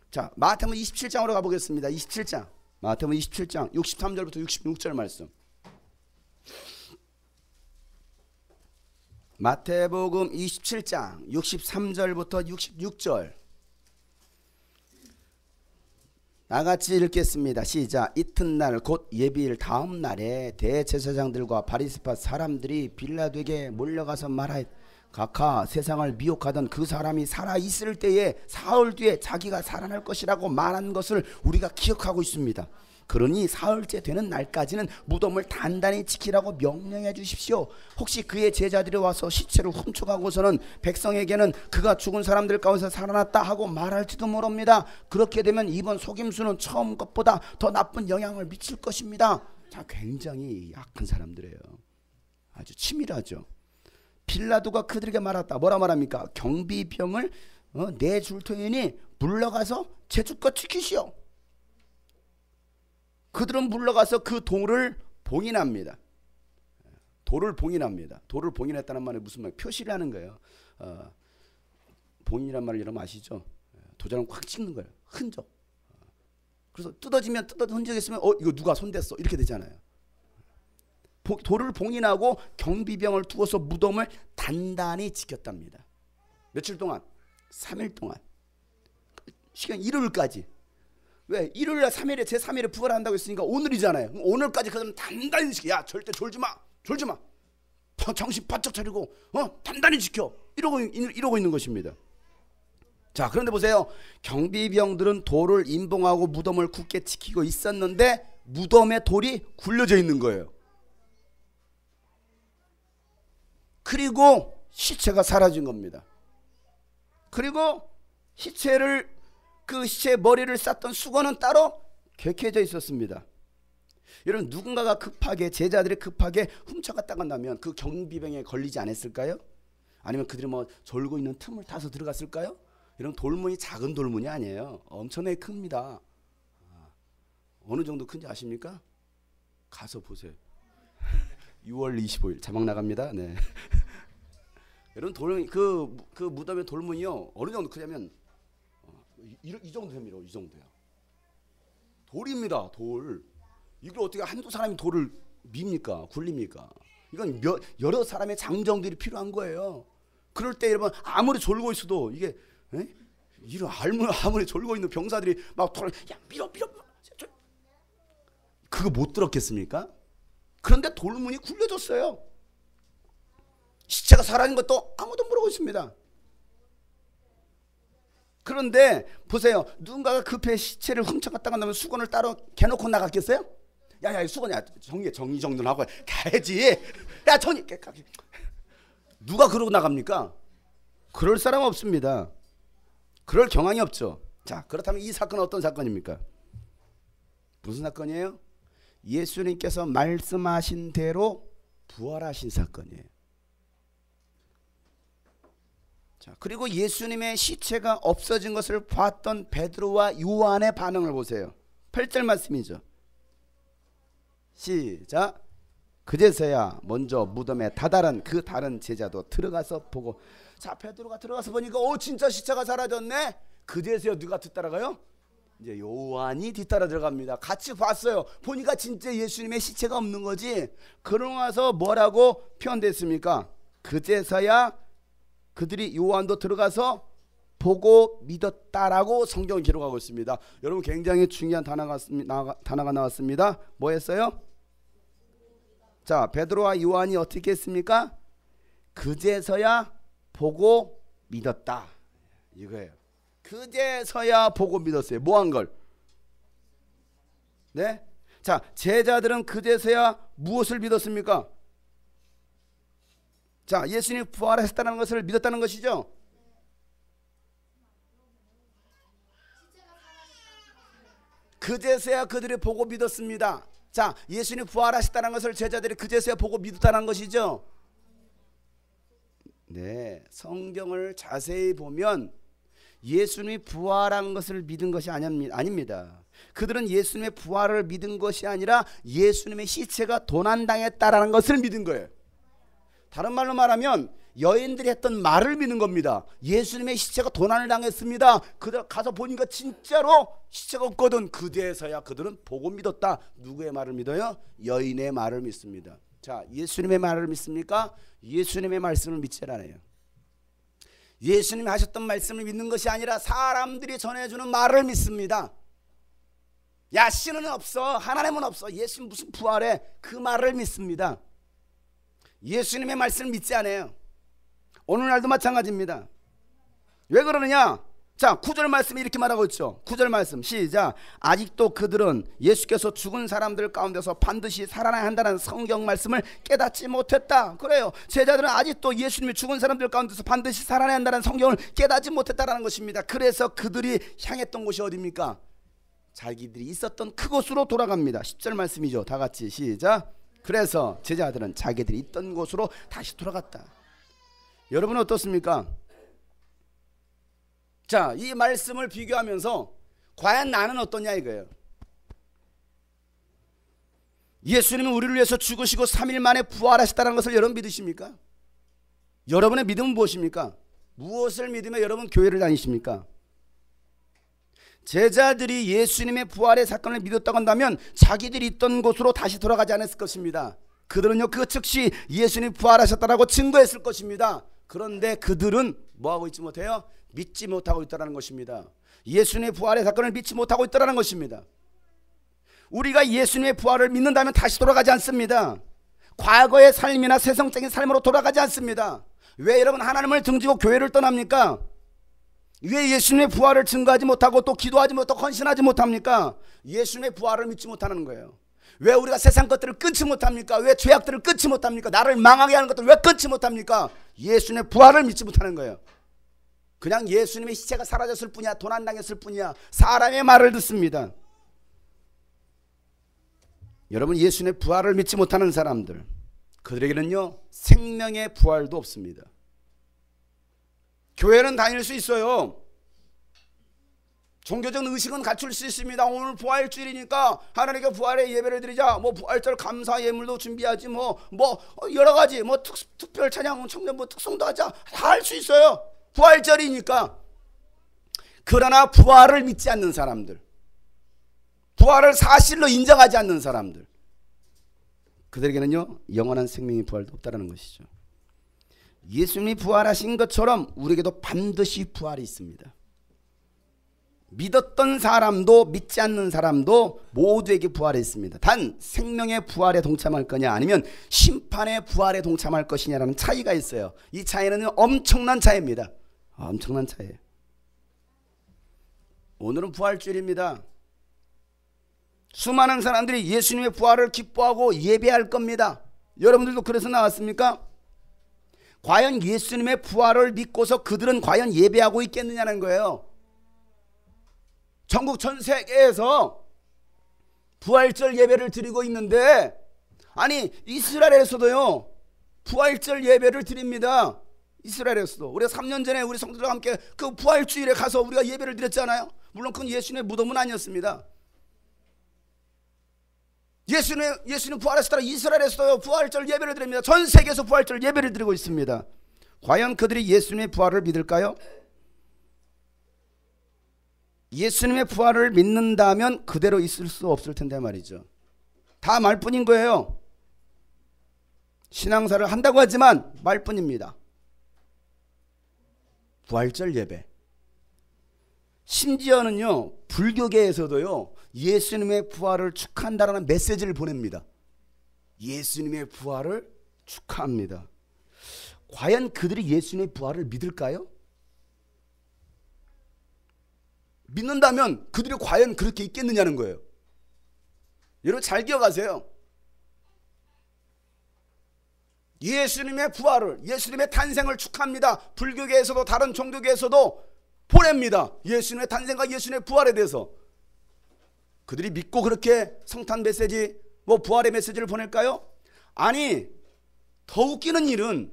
자 마태복음 27장으로 가보겠습니다. 27장 마태복음 27장 63절부터 66절 말씀. 마태복음 27장 63절부터 66절 나같이 읽겠습니다. 시작. 이튿날 곧 예비일 다음 날에 대제사장들과 바리새파 사람들이 빌라도에게 몰려가서 말하였 각하 세상을 미혹하던 그 사람이 살아있을 때에 사흘 뒤에 자기가 살아날 것이라고 말한 것을 우리가 기억하고 있습니다. 그러니 사흘째 되는 날까지는 무덤을 단단히 지키라고 명령해 주십시오. 혹시 그의 제자들이 와서 시체를 훔쳐가고서는 백성에게는 그가 죽은 사람들 가운데서 살아났다 하고 말할지도 모릅니다. 그렇게 되면 이번 속임수는 처음 것보다 더 나쁜 영향을 미칠 것입니다. 자, 굉장히 약한 사람들이에요. 아주 치밀하죠. 빌라도가 그들에게 말했다. 뭐라 말합니까? 경비병을 내줄 터이니 물러가서 제주껏 지키시오. 그들은 물러가서 그 돌을 봉인합니다. 돌을 봉인합니다. 돌을 봉인했다는 말은 무슨 말이에요? 표시를 하는 거예요. 봉인이란 말을 여러분 아시죠? 도장을 꽉 찍는 거예요. 흔적. 그래서 뜯어진 흔적이 있으면 이거 누가 손댔어 이렇게 되잖아요. 돌을 봉인하고 경비병을 두어서 무덤을 단단히 지켰답니다. 며칠 동안? 3일 동안. 시간 일요일까지. 왜? 일요일날 3일에 제3일에 부활한다고 했으니까 오늘이잖아요. 오늘까지 그럼 단단히 지켜. 야, 절대 졸지 마. 졸지 마. 정신 바짝 차리고 단단히 지켜. 이러고 있는 것입니다. 자, 그런데 보세요. 경비병들은 돌을 임봉하고 무덤을 굳게 지키고 있었는데 무덤에 돌이 굴려져 있는 거예요. 그리고 시체가 사라진 겁니다. 그리고 그 시체의 머리를 쌌던 수건은 따로 객해져 있었습니다. 여러분, 누군가가 급하게, 제자들이 급하게 훔쳐갔다 간다면 그 경비병에 걸리지 않았을까요? 아니면 그들이 뭐 졸고 있는 틈을 타서 들어갔을까요? 이런 돌문이 작은 돌문이 아니에요. 엄청나게 큽니다. 어느 정도 큰지 아십니까? 가서 보세요. 6월 25일 자막 나갑니다. 네. 여러분, 그 무덤의 돌문이요, 어느 정도 크냐면 이 정도 됩니다. 이 정도야. 돌입니다. 돌. 이걸 어떻게 한두 사람이 돌을 밉니까? 굴립니까? 이건 여러 사람의 장정들이 필요한 거예요. 그럴 때 여러분, 아무리 졸고 있어도 이게 아무리 졸고 있는 병사들이 막 돌을 밀어 그거 못 들었겠습니까? 그런데 돌문이 굴려졌어요. 시체가 살아있는 것도 아무도 모르고 있습니다. 그런데 보세요. 누군가가 급해 시체를 훔쳐갔다 간다면 수건을 따로 개놓고 나갔겠어요? 야, 수건이야. 정리 정돈 하고 가야지. 야, 정리. 누가 그러고 나갑니까? 그럴 사람 없습니다. 그럴 경황이 없죠. 자, 그렇다면 이 사건은 어떤 사건입니까? 무슨 사건이에요? 예수님께서 말씀하신 대로 부활하신 사건이에요. 자, 그리고 예수님의 시체가 없어진 것을 봤던 베드로와 요한의 반응을 보세요. 8절 말씀이죠. 시작. 그제서야 먼저 무덤에 다른 제자도 들어가서 보고. 자, 베드로가 들어가서 보니까 진짜 시체가 사라졌네. 그제서야 누가 뒤따라가요? 이제 요한이 뒤따라 들어갑니다. 같이 봤어요. 보니까 진짜 예수님의 시체가 없는 거지. 그러고 나서 뭐라고 표현됐습니까? 그제서야 그들이 요한도 들어가서 보고 믿었다라고 성경을 기록하고 있습니다. 여러분, 굉장히 중요한 단어가 나왔습니다. 뭐였어요? 자, 베드로와 요한이 어떻게 했습니까? 그제서야 보고 믿었다. 이거예요. 그제서야 보고 믿었어요. 뭐 한 걸? 네? 자, 제자들은 그제서야 무엇을 믿었습니까? 자, 예수님이 부활하셨다는 것을 믿었다는 것이죠. 그제서야 그들이 보고 믿었습니다. 자, 예수님이 부활하셨다는 것을 제자들이 그제서야 보고 믿었다는 것이죠. 네, 성경을 자세히 보면 예수님이 부활한 것을 믿은 것이 아닙니다. 그들은 예수님의 부활을 믿은 것이 아니라 예수님의 시체가 도난당했다라는 것을 믿은 거예요. 다른 말로 말하면 여인들이 했던 말을 믿는 겁니다. 예수님의 시체가 도난을 당했습니다. 그들 가서 보니까 진짜로 시체가 없거든. 그제서야 그들은 보고 믿었다. 누구의 말을 믿어요? 여인의 말을 믿습니다. 자, 예수님의 말을 믿습니까? 예수님의 말씀을 믿지 않아요. 예수님이 하셨던 말씀을 믿는 것이 아니라 사람들이 전해주는 말을 믿습니다. 야, 신은 없어, 하나님은 없어, 예수님 무슨 부활해, 그 말을 믿습니다. 예수님의 말씀을 믿지 않아요. 오늘날도 마찬가지입니다. 왜 그러느냐? 자, 9절 말씀이 이렇게 말하고 있죠. 9절 말씀 시작. 아직도 그들은 예수께서 죽은 사람들 가운데서 반드시 살아나야 한다는 성경 말씀을 깨닫지 못했다. 그래요. 제자들은 아직도 예수님이 죽은 사람들 가운데서 반드시 살아나야 한다는 성경을 깨닫지 못했다라는 것입니다. 그래서 그들이 향했던 곳이 어디입니까? 자기들이 있었던 그곳으로 돌아갑니다. 10절 말씀이죠. 다 같이 시작. 그래서 제자들은 자기들이 있던 곳으로 다시 돌아갔다. 여러분은 어떻습니까? 자, 이 말씀을 비교하면서 과연 나는 어떠냐 이거예요. 예수님은 우리를 위해서 죽으시고 3일 만에 부활하셨다는 것을 여러분 믿으십니까? 여러분의 믿음은 무엇입니까? 무엇을 믿으며 여러분 교회를 다니십니까? 제자들이 예수님의 부활의 사건을 믿었다고 한다면 자기들이 있던 곳으로 다시 돌아가지 않았을 것입니다. 그들은요 그 즉시 예수님이 부활하셨다라고 증거했을 것입니다. 그런데 그들은 뭐하고 있지 못해요? 믿지 못하고 있다는 것입니다. 예수님의 부활의 사건을 믿지 못하고 있다는 것입니다. 우리가 예수님의 부활을 믿는다면 다시 돌아가지 않습니다. 과거의 삶이나 세상적인 삶으로 돌아가지 않습니다. 왜 여러분 하나님을 등지고 교회를 떠납니까? 왜 예수님의 부활을 증거하지 못하고 또 기도하지 못하고 헌신하지 못합니까? 예수님의 부활을 믿지 못하는 거예요. 왜 우리가 세상 것들을 끊지 못합니까? 왜 죄악들을 끊지 못합니까? 나를 망하게 하는 것들을 왜 끊지 못합니까? 예수님의 부활을 믿지 못하는 거예요. 그냥 예수님의 시체가 사라졌을 뿐이야, 도난당했을 뿐이야, 사람의 말을 듣습니다. 여러분, 예수님의 부활을 믿지 못하는 사람들, 그들에게는요 생명의 부활도 없습니다. 교회는 다닐 수 있어요. 종교적 의식은 갖출 수 있습니다. 오늘 부활주일이니까 하나님께 부활의 예배를 드리자, 뭐 부활절 감사 예물도 준비하지, 뭐 여러 가지 뭐 특별 찬양 청년부 특송도 하자, 다 할 수 있어요. 부활절이니까. 그러나 부활을 믿지 않는 사람들, 부활을 사실로 인정하지 않는 사람들, 그들에게는요 영원한 생명의 부활도 없다는 것이죠. 예수님이 부활하신 것처럼 우리에게도 반드시 부활이 있습니다. 믿었던 사람도 믿지 않는 사람도 모두에게 부활이 있습니다. 단 생명의 부활에 동참할 거냐 아니면 심판의 부활에 동참할 것이냐라는 차이가 있어요. 이 차이는 엄청난 차이입니다. 엄청난 차이예요. 오늘은 부활주일입니다. 수많은 사람들이 예수님의 부활을 기뻐하고 예배할 겁니다. 여러분들도 그래서 나왔습니까? 과연 예수님의 부활을 믿고서 그들은 과연 예배하고 있겠느냐는 거예요. 전국 전 세계에서 부활절 예배를 드리고 있는데, 아니 이스라엘에서도요 부활절 예배를 드립니다. 이스라엘에서도. 우리가 3년 전에 우리 성도들과 함께 그 부활주일에 가서 우리가 예배를 드렸잖아요. 물론 그건 예수님의 무덤은 아니었습니다. 예수님 부활하셨다라 이스라엘에서도요 부활절 예배를 드립니다. 전 세계에서 부활절 예배를 드리고 있습니다. 과연 그들이 예수님의 부활을 믿을까요? 예수님의 부활을 믿는다면 그대로 있을 수 없을 텐데 말이죠. 다 말뿐인 거예요. 신앙사를 한다고 하지만 말뿐입니다. 부활절 예배. 심지어는요 불교계에서도요 예수님의 부활을 축하한다라는 메시지를 보냅니다. 예수님의 부활을 축하합니다. 과연 그들이 예수님의 부활을 믿을까요? 믿는다면 그들이 과연 그렇게 있겠느냐는 거예요. 여러분 잘 기억하세요. 예수님의 부활을, 예수님의 탄생을 축하합니다. 불교계에서도 다른 종교계에서도 보냅니다. 예수님의 탄생과 예수님의 부활에 대해서. 그들이 믿고 그렇게 성탄 메시지, 부활의 메시지를 보낼까요? 아니, 더 웃기는 일은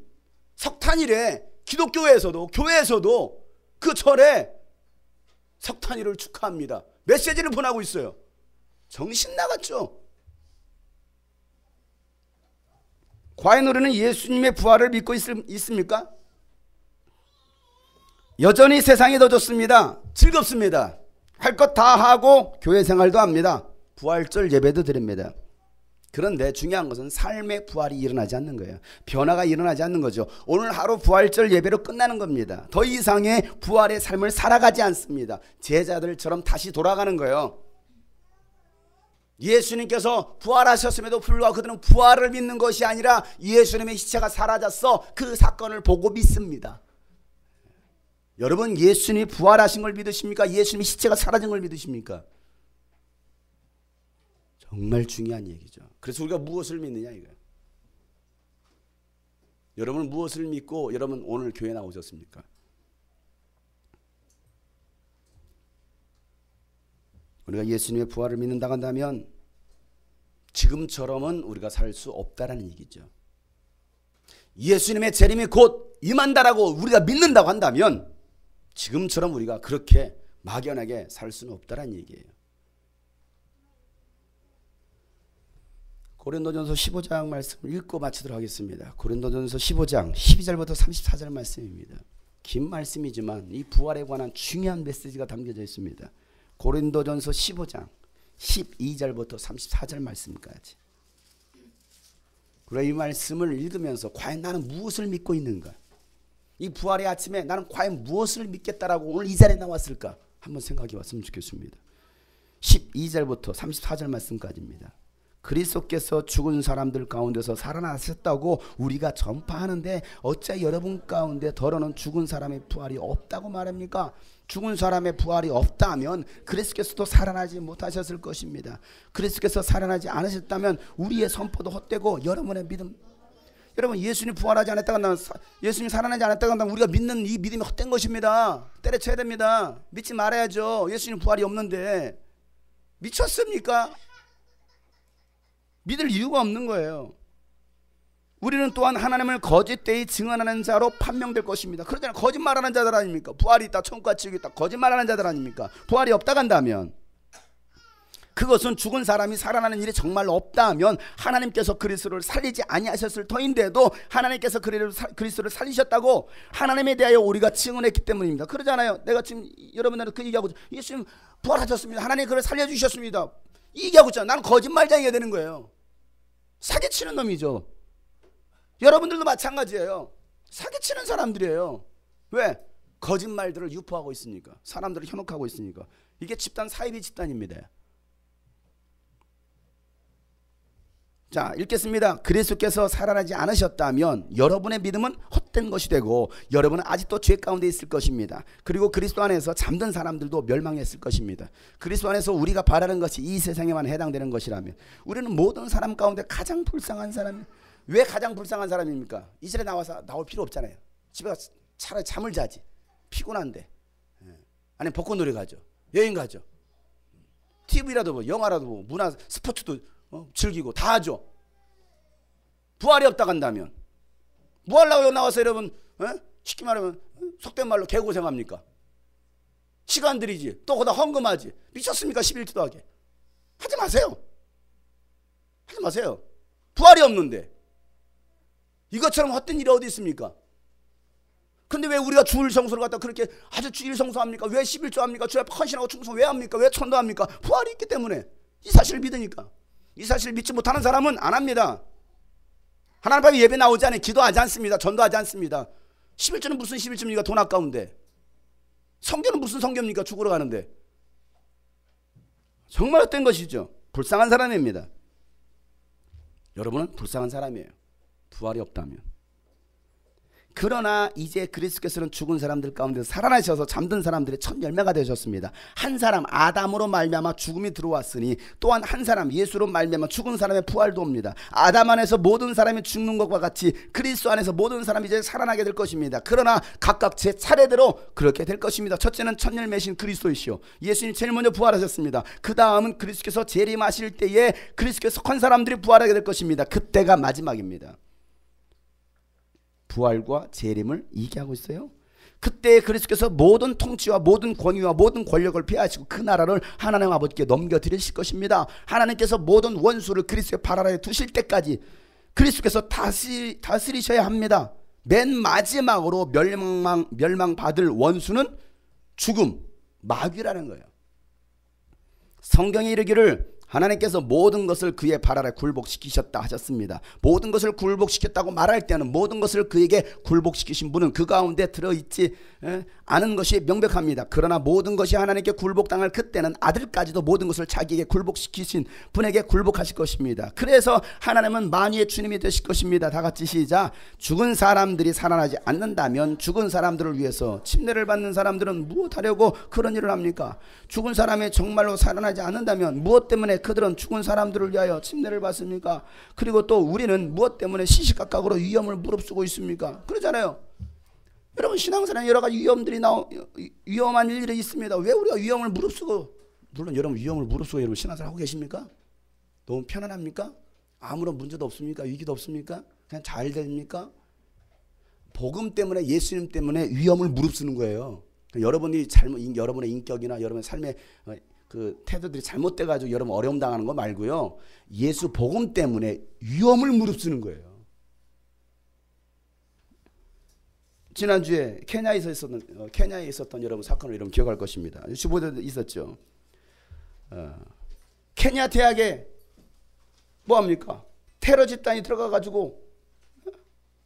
석탄일에 기독교에서도 교회에서도 그 절에 석탄일을 축하합니다. 메시지를 보내고 있어요. 정신 나갔죠? 과연 우리는 예수님의 부활을 믿고 있습니까? 여전히 세상이 더 좋습니다. 즐겁습니다. 할 것 다 하고 교회 생활도 합니다. 부활절 예배도 드립니다. 그런데 중요한 것은 삶의 부활이 일어나지 않는 거예요. 변화가 일어나지 않는 거죠. 오늘 하루 부활절 예배로 끝나는 겁니다. 더 이상의 부활의 삶을 살아가지 않습니다. 제자들처럼 다시 돌아가는 거예요. 예수님께서 부활하셨음에도 불구하고 그들은 부활을 믿는 것이 아니라 예수님의 시체가 사라졌어 그 사건을 보고 믿습니다. 여러분, 예수님이 부활하신 걸 믿으십니까? 예수님의 시체가 사라진 걸 믿으십니까? 정말 중요한 얘기죠. 그래서 우리가 무엇을 믿느냐 이거예요. 여러분은 무엇을 믿고 여러분 오늘 교회 나오셨습니까? 우리가 예수님의 부활을 믿는다고 한다면 지금처럼은 우리가 살 수 없다라는 얘기죠. 예수님의 재림이 곧 임한다라고 우리가 믿는다고 한다면 지금처럼 우리가 그렇게 막연하게 살 수는 없다라는 얘기예요. 고린도전서 15장 말씀을 읽고 마치도록 하겠습니다. 고린도전서 15장 12절부터 34절 말씀입니다. 긴 말씀이지만 이 부활에 관한 중요한 메시지가 담겨져 있습니다. 고린도전서 15장 12절부터 34절 말씀까지. 그리고 이 말씀을 읽으면서 과연 나는 무엇을 믿고 있는가? 이 부활의 아침에 나는 과연 무엇을 믿겠다라고 오늘 이 자리에 나왔을까? 한번 생각해 봤으면 좋겠습니다. 12절부터 34절 말씀까지입니다. 그리스도께서 죽은 사람들 가운데서 살아나셨다고 우리가 전파하는데 어찌 여러분 가운데 더러는 죽은 사람의 부활이 없다고 말합니까? 죽은 사람의 부활이 없다면 그리스도께서도 살아나지 못하셨을 것입니다. 그리스도께서 살아나지 않으셨다면 우리의 선포도 헛되고 여러분의 믿음, 여러분 예수님 부활하지 않았다고 한다면, 예수님 살아나지 않았다고 한다면 우리가 믿는 이 믿음이 헛된 것입니다. 때려쳐야 됩니다. 믿지 말아야죠. 예수님 부활이 없는데. 미쳤습니까? 믿을 이유가 없는 거예요. 우리는 또한 하나님을 거짓되이 증언하는 자로 판명될 것입니다. 그러잖아요. 거짓말하는 자들 아닙니까? 부활이 있다, 천국과 지옥이 있다, 거짓말하는 자들 아닙니까? 부활이 없다 한다면, 그것은 죽은 사람이 살아나는 일이 정말 없다면 하나님께서 그리스도를 살리지 아니하셨을 터인데도 하나님께서 그리스도를 살리셨다고 하나님에 대하여 우리가 증언했기 때문입니다. 그러잖아요. 내가 지금 여러분들한테 그 얘기하고 예수님 부활하셨습니다. 하나님 그를 살려주셨습니다. 이 얘기하고 있잖아요. 나는 거짓말쟁이가 되는 거예요. 사기치는 놈이죠. 여러분들도 마찬가지예요. 사기치는 사람들이에요. 왜? 거짓말들을 유포하고 있으니까. 사람들을 현혹하고 있으니까. 이게 집단 사이비 집단입니다. 자, 읽겠습니다. 그리스도께서 살아나지 않으셨다면 여러분의 믿음은 헛된 것이 되고 여러분은 아직도 죄 가운데 있을 것입니다. 그리고 그리스도 안에서 잠든 사람들도 멸망했을 것입니다. 그리스도 안에서 우리가 바라는 것이 이 세상에만 해당되는 것이라면 우리는 모든 사람 가운데 가장 불쌍한 사람이, 왜 가장 불쌍한 사람입니까? 이 자리에 나올 필요 없잖아요. 집에 가서 차라리 잠을 자지. 피곤한데. 아니면 벚꽃놀이 가죠. 여행 가죠. TV라도 보고 영화라도 보고 문화 스포츠도 즐기고 다 하죠. 부활이 없다 간다면 뭐 하려고 나와서 여러분 쉽게 말하면 속된 말로 개고생합니까? 시간 들이지, 또 거기다 헌금하지. 미쳤습니까? 11조도 하게. 하지 마세요. 하지 마세요. 부활이 없는데 이것처럼 헛된 일이 어디 있습니까? 근데 왜 우리가 주일 성수를 갖다 그렇게 아주 주일 성수합니까? 왜 11조 합니까? 주일 헌신하고 충성 왜 합니까? 왜 천도합니까? 부활이 있기 때문에. 이 사실을 믿으니까. 이 사실을 믿지 못하는 사람은 안 합니다. 하나님 앞에 예배 나오지 않아요. 기도하지 않습니다. 전도하지 않습니다. 11조는 무슨 11조입니까? 돈 아까운데. 성교는 무슨 성교입니까? 죽으러 가는데. 정말 헛된 것이죠. 불쌍한 사람입니다. 여러분은 불쌍한 사람이에요. 부활이 없다면. 그러나 이제 그리스도께서는 죽은 사람들 가운데서 살아나셔서 잠든 사람들의 첫 열매가 되셨습니다. 한 사람 아담으로 말미암아 죽음이 들어왔으니 또한 한 사람 예수로 말미암아 죽은 사람의 부활도 옵니다. 아담 안에서 모든 사람이 죽는 것과 같이 그리스도 안에서 모든 사람이 이제 살아나게 될 것입니다. 그러나 각각 제 차례대로 그렇게 될 것입니다. 첫째는 첫 열매신 그리스도이시오. 예수님 제일 먼저 부활하셨습니다. 그 다음은 그리스도께서 재림하실 때에 그리스도께서 한 사람들이 부활하게 될 것입니다. 그때가 마지막입니다. 부활과 재림을 얘기하고 있어요. 그때 그리스도께서 모든 통치와 모든 권위와 모든 권력을 폐하시고 그 나라를 하나님 아버지께 넘겨드리실 것입니다. 하나님께서 모든 원수를 그리스도의 발 아래에 두실 때까지 그리스도께서 다스리셔야 합니다. 맨 마지막으로 멸망받을 원수는 죽음, 마귀라는 거예요. 성경이 이르기를 하나님께서 모든 것을 그의 발 아래 굴복시키셨다 하셨습니다. 모든 것을 굴복시켰다고 말할 때는 모든 것을 그에게 굴복시키신 분은 그 가운데 들어있지 않은 것이 명백합니다. 그러나 모든 것이 하나님께 굴복당할 그때는 아들까지도 모든 것을 자기에게 굴복시키신 분에게 굴복하실 것입니다. 그래서 하나님은 만유의 주님이 되실 것입니다. 다 같이 시작. 죽은 사람들이 살아나지 않는다면 죽은 사람들을 위해서 침례를 받는 사람들은 무엇하려고 그런 일을 합니까? 죽은 사람이 정말로 살아나지 않는다면 무엇 때문에 그들은 죽은 사람들을 위하여 침례를 받습니까? 그리고 또 우리는 무엇 때문에 시시각각으로 위험을 무릅쓰고 있습니까? 그러잖아요. 여러분 신앙생활에 여러 가지 위험한 일들이 있습니다. 왜 우리가 위험을 무릅쓰고, 물론 여러분 위험을 무릅쓰고 여러분 신앙생활 하고 계십니까? 너무 편안합니까? 아무런 문제도 없습니까? 위기도 없습니까? 그냥 잘 됩니까? 복음 때문에, 예수님 때문에 위험을 무릅쓰는 거예요. 여러분이 여러분의 인격이나 여러분의 삶의 그 태도들이 잘못돼 가지고 여러분 어려움 당하는 거 말고요. 예수 복음 때문에 위험을 무릅쓰는 거예요. 지난주에 케냐에 있었던 여러분 사건을 여러분 기억할 것입니다. 주보도 있었죠. 케냐 대학에 뭐 합니까? 테러 집단이 들어가가지고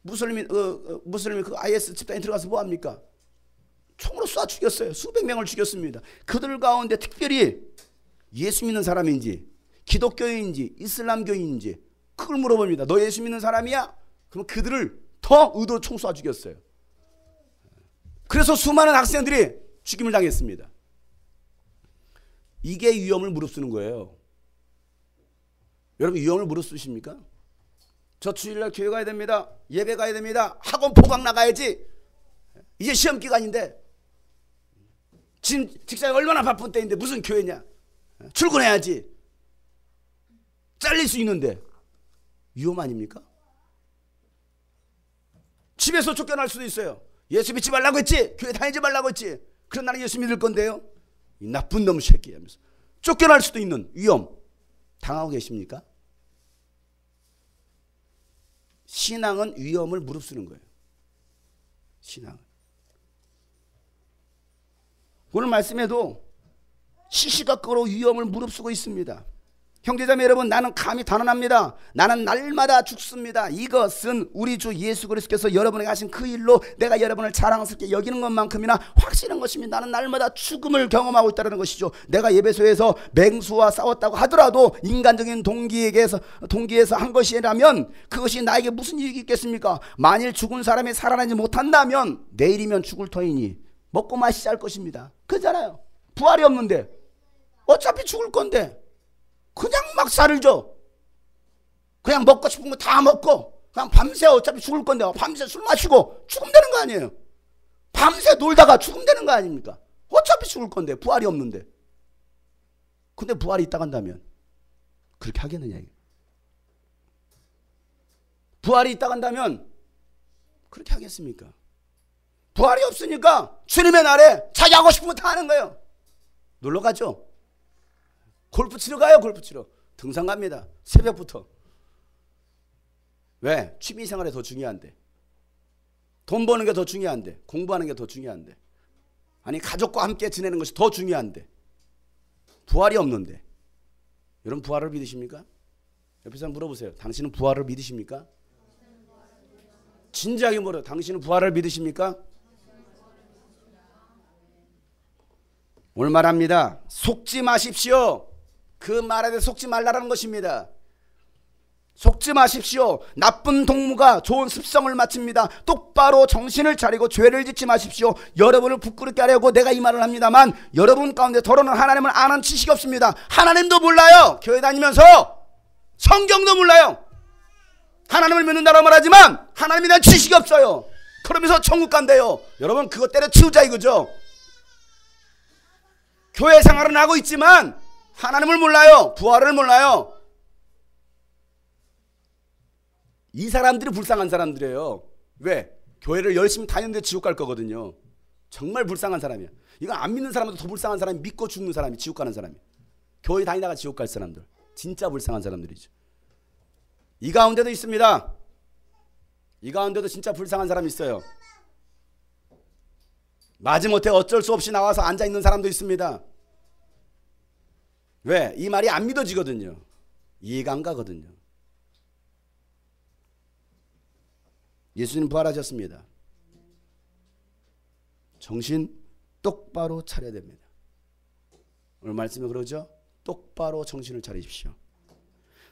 무슬림 그 IS 집단이 들어가서 뭐 합니까? 총으로 쏴 죽였어요. 수백 명을 죽였습니다. 그들 가운데 특별히 예수 믿는 사람인지 기독교인인지 이슬람교인인지 그걸 물어봅니다. 너 예수 믿는 사람이야? 그럼 그들을 더 의도로 총 쏴 죽였어요. 그래서 수많은 학생들이 죽임을 당했습니다. 이게 위험을 무릅쓰는 거예요. 여러분 위험을 무릅쓰십니까? 저 주일날 교회 가야 됩니다. 예배 가야 됩니다. 학원 포강 나가야지. 이제 시험 기간인데 지금 직장이 얼마나 바쁜 때인데 무슨 교회냐. 출근해야지. 잘릴 수 있는데 위험 아닙니까? 집에서 쫓겨날 수도 있어요. 예수 믿지 말라고 했지. 교회 다니지 말라고 했지. 그럼 나는 예수 믿을 건데요. 이 나쁜 놈 새끼 하면서 쫓겨날 수도 있는 위험 당하고 계십니까? 신앙은 위험을 무릅쓰는 거예요. 신앙은. 오늘 말씀에도 시시각각으로 위험을 무릅쓰고 있습니다. 형제자매 여러분, 나는 감히 단언합니다. 나는 날마다 죽습니다. 이것은 우리 주 예수 그리스도께서 여러분에게 하신 그 일로 내가 여러분을 자랑스럽게 여기는 것만큼이나 확실한 것입니다. 나는 날마다 죽음을 경험하고 있다는 것이죠. 내가 예배소에서 맹수와 싸웠다고 하더라도 인간적인 동기에서 한 것이라면 그것이 나에게 무슨 이익이 있겠습니까? 만일 죽은 사람이 살아나지 못한다면 내일이면 죽을 터이니 먹고 마시자 할 것입니다. 그렇잖아요. 부활이 없는데 어차피 죽을 건데 그냥 막 살을 줘. 그냥 먹고 싶은 거 다 먹고 그냥 밤새 어차피 죽을 건데 밤새 술 마시고 죽으면 되는 거 아니에요. 밤새 놀다가 죽으면 되는 거 아닙니까? 어차피 죽을 건데 부활이 없는데. 근데 부활이 있다 간다면 그렇게 하겠느냐 이게. 부활이 있다 간다면 그렇게 하겠습니까? 부활이 없으니까 주님의 날에 자기 하고 싶은 거 다 하는 거예요. 놀러 가죠. 골프 치러 가요. 골프 치러. 등산 갑니다. 새벽부터. 왜? 취미생활이 더 중요한데. 돈 버는 게 더 중요한데. 공부하는 게 더 중요한데. 아니 가족과 함께 지내는 것이 더 중요한데. 부활이 없는데. 여러분 부활을 믿으십니까? 옆에 사람 물어보세요. 당신은 부활을 믿으십니까? 진지하게 물어요. 당신은 부활을 믿으십니까? 오늘 말합니다. 속지 마십시오. 그 말에 대해 속지 말라는 것입니다. 속지 마십시오. 나쁜 동무가 좋은 습성을 마칩니다. 똑바로 정신을 차리고 죄를 짓지 마십시오. 여러분을 부끄럽게 하려고 내가 이 말을 합니다만 여러분 가운데 더러는 하나님을 아는 지식이 없습니다. 하나님도 몰라요. 교회 다니면서 성경도 몰라요. 하나님을 믿는다고 말하지만 하나님에 대한 지식이 없어요. 그러면서 천국 간대요. 여러분 그것 때려치우자 이거죠. 교회 생활은 하고 있지만 하나님을 몰라요. 부활을 몰라요. 이 사람들이 불쌍한 사람들이에요. 왜? 교회를 열심히 다니는데 지옥 갈 거거든요. 정말 불쌍한 사람이야. 이거 안 믿는 사람보다 더 불쌍한 사람이 믿고 죽는 사람이 지옥 가는 사람이. 교회 다니다가 지옥 갈 사람들. 진짜 불쌍한 사람들이죠. 이 가운데도 있습니다. 이 가운데도 진짜 불쌍한 사람이 있어요. 마지못해 어쩔 수 없이 나와서 앉아있는 사람도 있습니다. 왜? 이 말이 안 믿어지거든요. 이해가 안 가거든요. 예수님 부활하셨습니다. 정신 똑바로 차려야 됩니다. 오늘 말씀에 그러죠? 똑바로 정신을 차리십시오.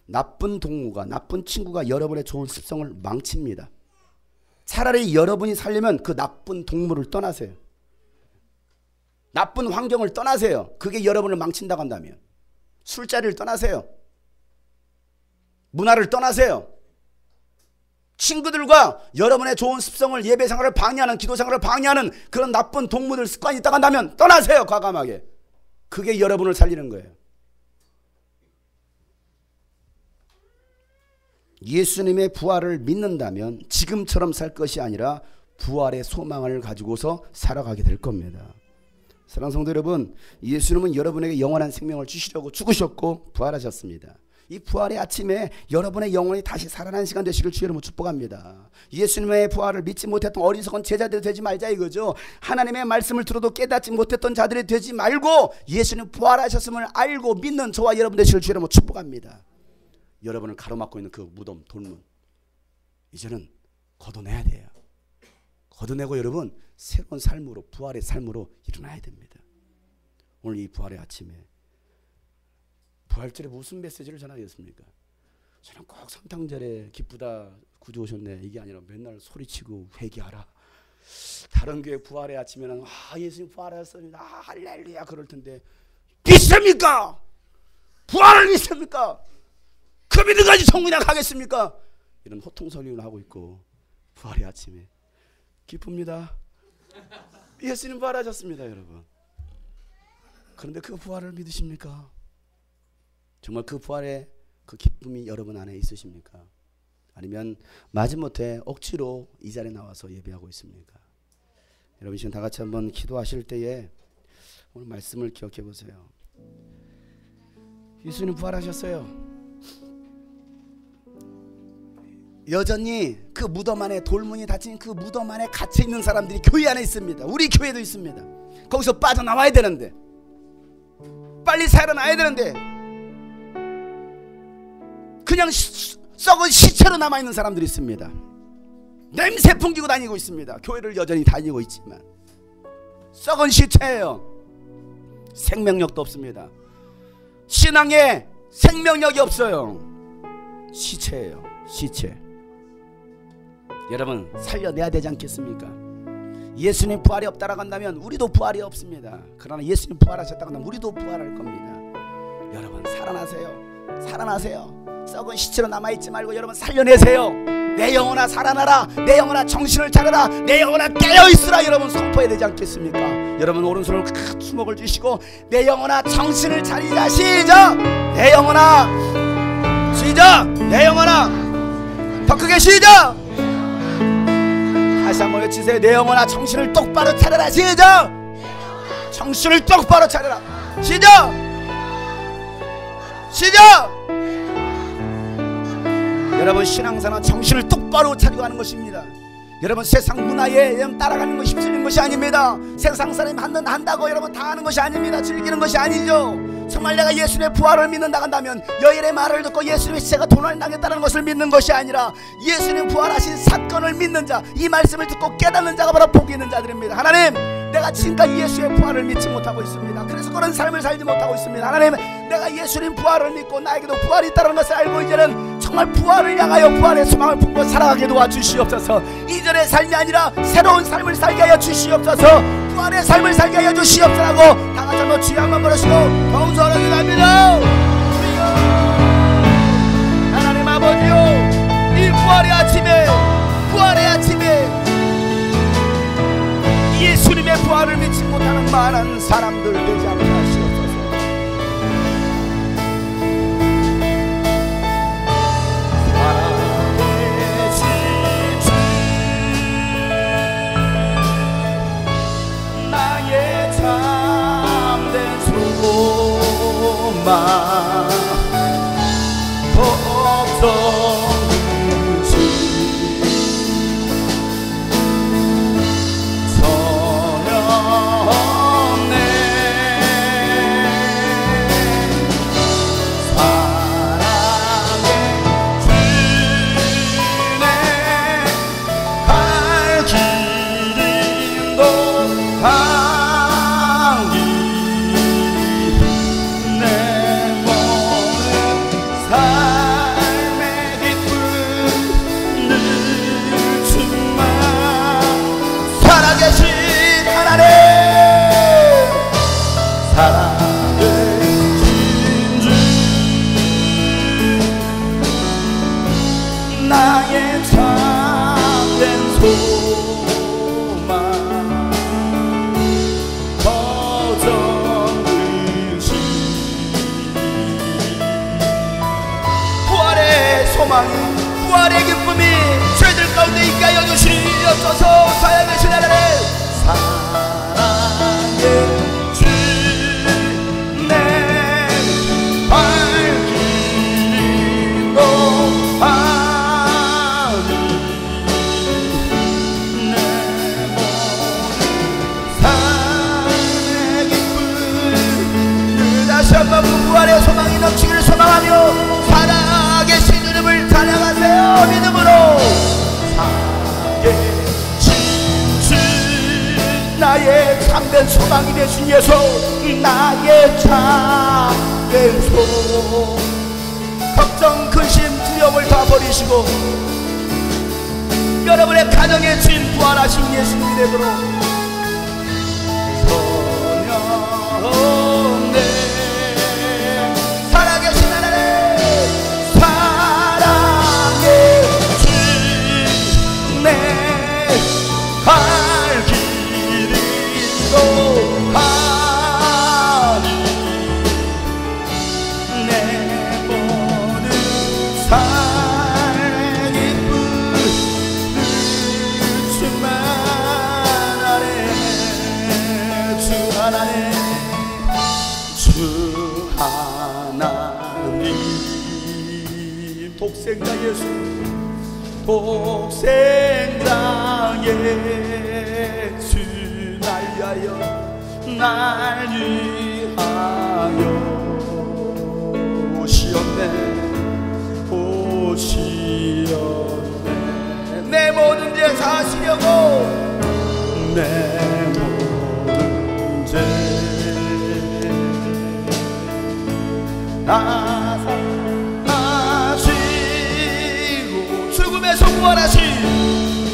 나쁜 동무가, 나쁜 친구가 여러분의 좋은 습성을 망칩니다. 차라리 여러분이 살려면 그 나쁜 동무를 떠나세요. 나쁜 환경을 떠나세요. 그게 여러분을 망친다고 한다면. 술자리를 떠나세요. 문화를 떠나세요. 친구들과 여러분의 좋은 습성을, 예배 생활을 방해하는, 기도 생활을 방해하는 그런 나쁜 동무들, 습관이 있다고 한다면 떠나세요. 과감하게. 그게 여러분을 살리는 거예요. 예수님의 부활을 믿는다면 지금처럼 살 것이 아니라 부활의 소망을 가지고서 살아가게 될 겁니다. 사랑하는 성도 여러분, 예수님은 여러분에게 영원한 생명을 주시려고 죽으셨고 부활하셨습니다. 이 부활의 아침에 여러분의 영혼이 다시 살아나는 시간 되시길 주의 이름으로 축복합니다. 예수님의 부활을 믿지 못했던 어리석은 제자들이 되지 말자 이거죠. 하나님의 말씀을 들어도 깨닫지 못했던 자들이 되지 말고 예수님 부활하셨음을 알고 믿는 저와 여러분 되시길 주의 이름으로 축복합니다. 여러분을 가로막고 있는 그 무덤, 돌문 이제는 걷어내야 돼요. 걷어내고 여러분 새로운 삶으로, 부활의 삶으로 일어나야 됩니다. 오늘 이 부활의 아침에 부활절에 무슨 메시지를 전하겠습니까? 저는 꼭 성탄절에 기쁘다 구주 오셨네 이게 아니라 맨날 소리치고 회개하라. 다른 교회 부활의 아침에는 예수님 부활하셨습니다 할렐루야 그럴 텐데 믿습니까? 부활을 믿습니까? 그 믿는 가지 천국이나 가겠습니까? 이런 호통설교를 하고 있고 부활의 아침에 기쁩니다. 예수님 부활하셨습니다 여러분. 그런데 그 부활을 믿으십니까? 정말 그 부활의 그 기쁨이 여러분 안에 있으십니까? 아니면 마지못해 억지로 이 자리에 나와서 예배하고 있습니까? 여러분 지금 다 같이 한번 기도하실 때에 오늘 말씀을 기억해 보세요. 예수님 부활하셨어요. 여전히 그 무덤 안에 돌문이 닫힌 그 무덤 안에 갇혀 있는 사람들이 교회 안에 있습니다. 우리 교회도 있습니다. 거기서 빠져나와야 되는데 빨리 살아나야 되는데 그냥 썩은 시체로 남아있는 사람들이 있습니다. 냄새 풍기고 다니고 있습니다. 교회를 여전히 다니고 있지만 썩은 시체예요. 생명력도 없습니다. 신앙에 생명력이 없어요. 시체예요. 시체. 여러분 살려내야 되지 않겠습니까? 예수님 부활이 없다라고 한다면 우리도 부활이 없습니다. 그러나 예수님 부활하셨다고 한다면 우리도 부활할 겁니다. 여러분 살아나세요. 살아나세요. 썩은 시체로 남아있지 말고 여러분 살려내세요. 내 영혼아 살아나라. 내 영혼아 정신을 차려라. 내 영혼아 깨어있으라. 여러분 선포해야 되지 않겠습니까? 여러분 오른손을 큰 주먹을 주시고 내 영혼아 정신을 차리자. 시작. 내 영혼아 시작. 내 영혼아 더 크게 시작. 다시 한번 외치세요. 내 영혼아 정신을 똑바로 차려라. 시작. 정신을 똑바로 차려라. 시작. 시작. 여러분 신앙생활은 정신을 똑바로 차리고 하는 것입니다. 여러분 세상 문화에 따라가는 것이 휩쓸리는 것이 아닙니다. 세상 사람이 한다고 여러분 다 하는 것이 아닙니다. 즐기는 것이 아니죠. 정말 내가 예수님의 부활을 믿는다 한다면 여인의 말을 듣고 예수님의 시체가 도난을 당했다는 것을 믿는 것이 아니라 예수님 부활하신 사건을 믿는 자, 이 말씀을 듣고 깨닫는 자가 바로 복이 있는 자들입니다. 하나님 내가 지금까지 예수의 부활을 믿지 못하고 있습니다. 그래서 그런 삶을 살지 못하고 있습니다. 하나님 내가 예수님 부활을 믿고 나에게도 부활이 있다는 것을 알고 이제는 정말 부활을 향하여 부활의 소망을 품고 살아가게 도와주시옵소서. 이전의 삶이 아니라 새로운 삶을 살게 하여 주시옵소서. 부활의 삶을 살게 하여 주시옵소서라고 다 같이 한번 주여 한번 부르시고 동서를 기도합니다. 하나님 아버지요 이 부활의 아침에 예수님의 부활을 믿지 못하는 많은 사람들 되지 않게 하시옵소서. 나의 참된 소망 걱정 나의 참된 소망 거정듯이 부활의 소망 부활의 기쁨이 저희들 가운데 있게 하여 주시옵소서. 살아계신 하나님 사랑의 부활의 소망이 넘치기를 소망하며 살아계신 믿음으로 살게 주 나의 참된 소망이 되신 예수, 나의 참된 소망. 걱정, 근심, 두려움을 다 버리시고 여러분의 가정의 주인 부활하신 예수님이 되도록 선녀네 살아계신 하나님, 사랑의 주님 내 갈 길을 인도하니 내 모든 삶의 기쁨 주만 아래 주 하나님, 주 하나님 독생자 예수, 독생자 예수 날 위하여 날 위하여 오시었네 오시었네 내 모든 죄 사시려고 내 모든 죄 나사하시고 죽음에서 부활하신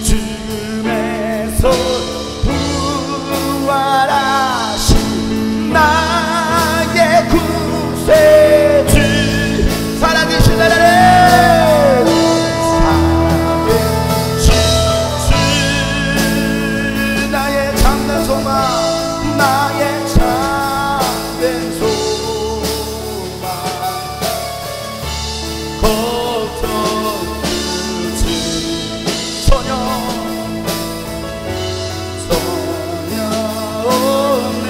죽음에서 부활하신 나의 구세주 살아계신 하나님, 살아계신 주 나의 참된 소망, 나의 참된 소망. 걱정 끝이 소녀 없네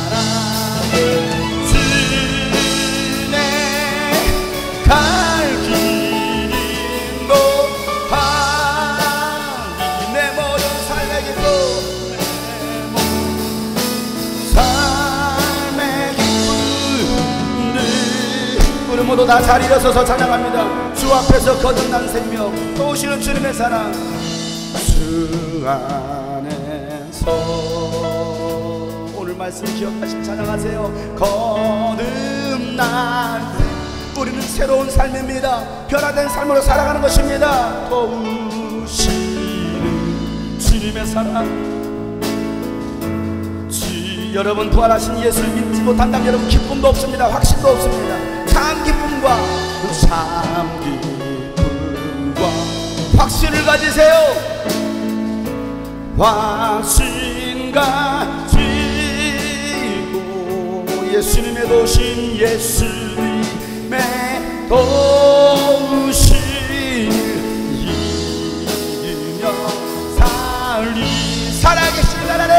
사랑의 주내 갈 길이 인도하니 내 모든 삶의 기쁨 내 삶의 기쁨 우리 모두 다 자리에 서서 찬양합니다. 주 앞에서 거듭난 생명, 또 오시는 주님의 사랑, 주 안에서 오늘 말씀 기억하시고 찬양하세요. 거듭난 우리는 새로운 삶입니다. 변화된 삶으로 살아가는 것입니다. 또 오시는 주님의 사랑, 여러분 부활하신 예수를 믿지 못한다면 여러분 기쁨도 없습니다. 확신도 없습니다. 참 기쁨과 확신을 가지세요. 확신 가지고 예수님의 도우심, 예수님의 도우심 이며 살아계신 하나님,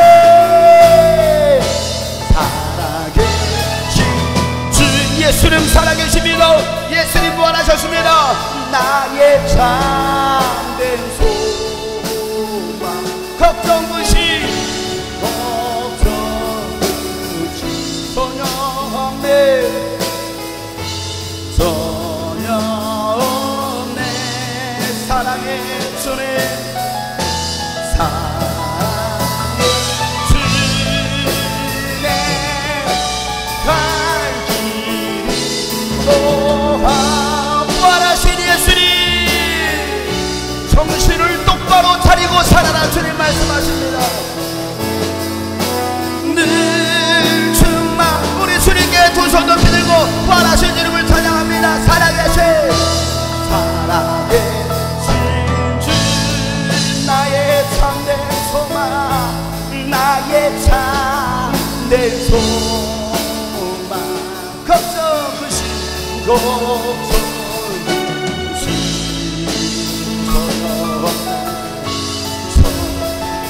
살아계신 주 예수님 살아계십니다. 예수님 부활하셨습니다. 나의 참된 소망, 걱정 없이 소녀 없네 소녀 없네 사랑의 주님, 사랑의 주님 갈 길이 부활하신 예수님, 정신을 똑바로 차리고 살아라 주님 말씀하십니다. 늘 주만 우리 주님께 두 손 높이 들고 부활하신 이름을 찬양합니다. 살아계신 주 나의 참된 소망, 나의 참된 소망, 걱정 그신 걱정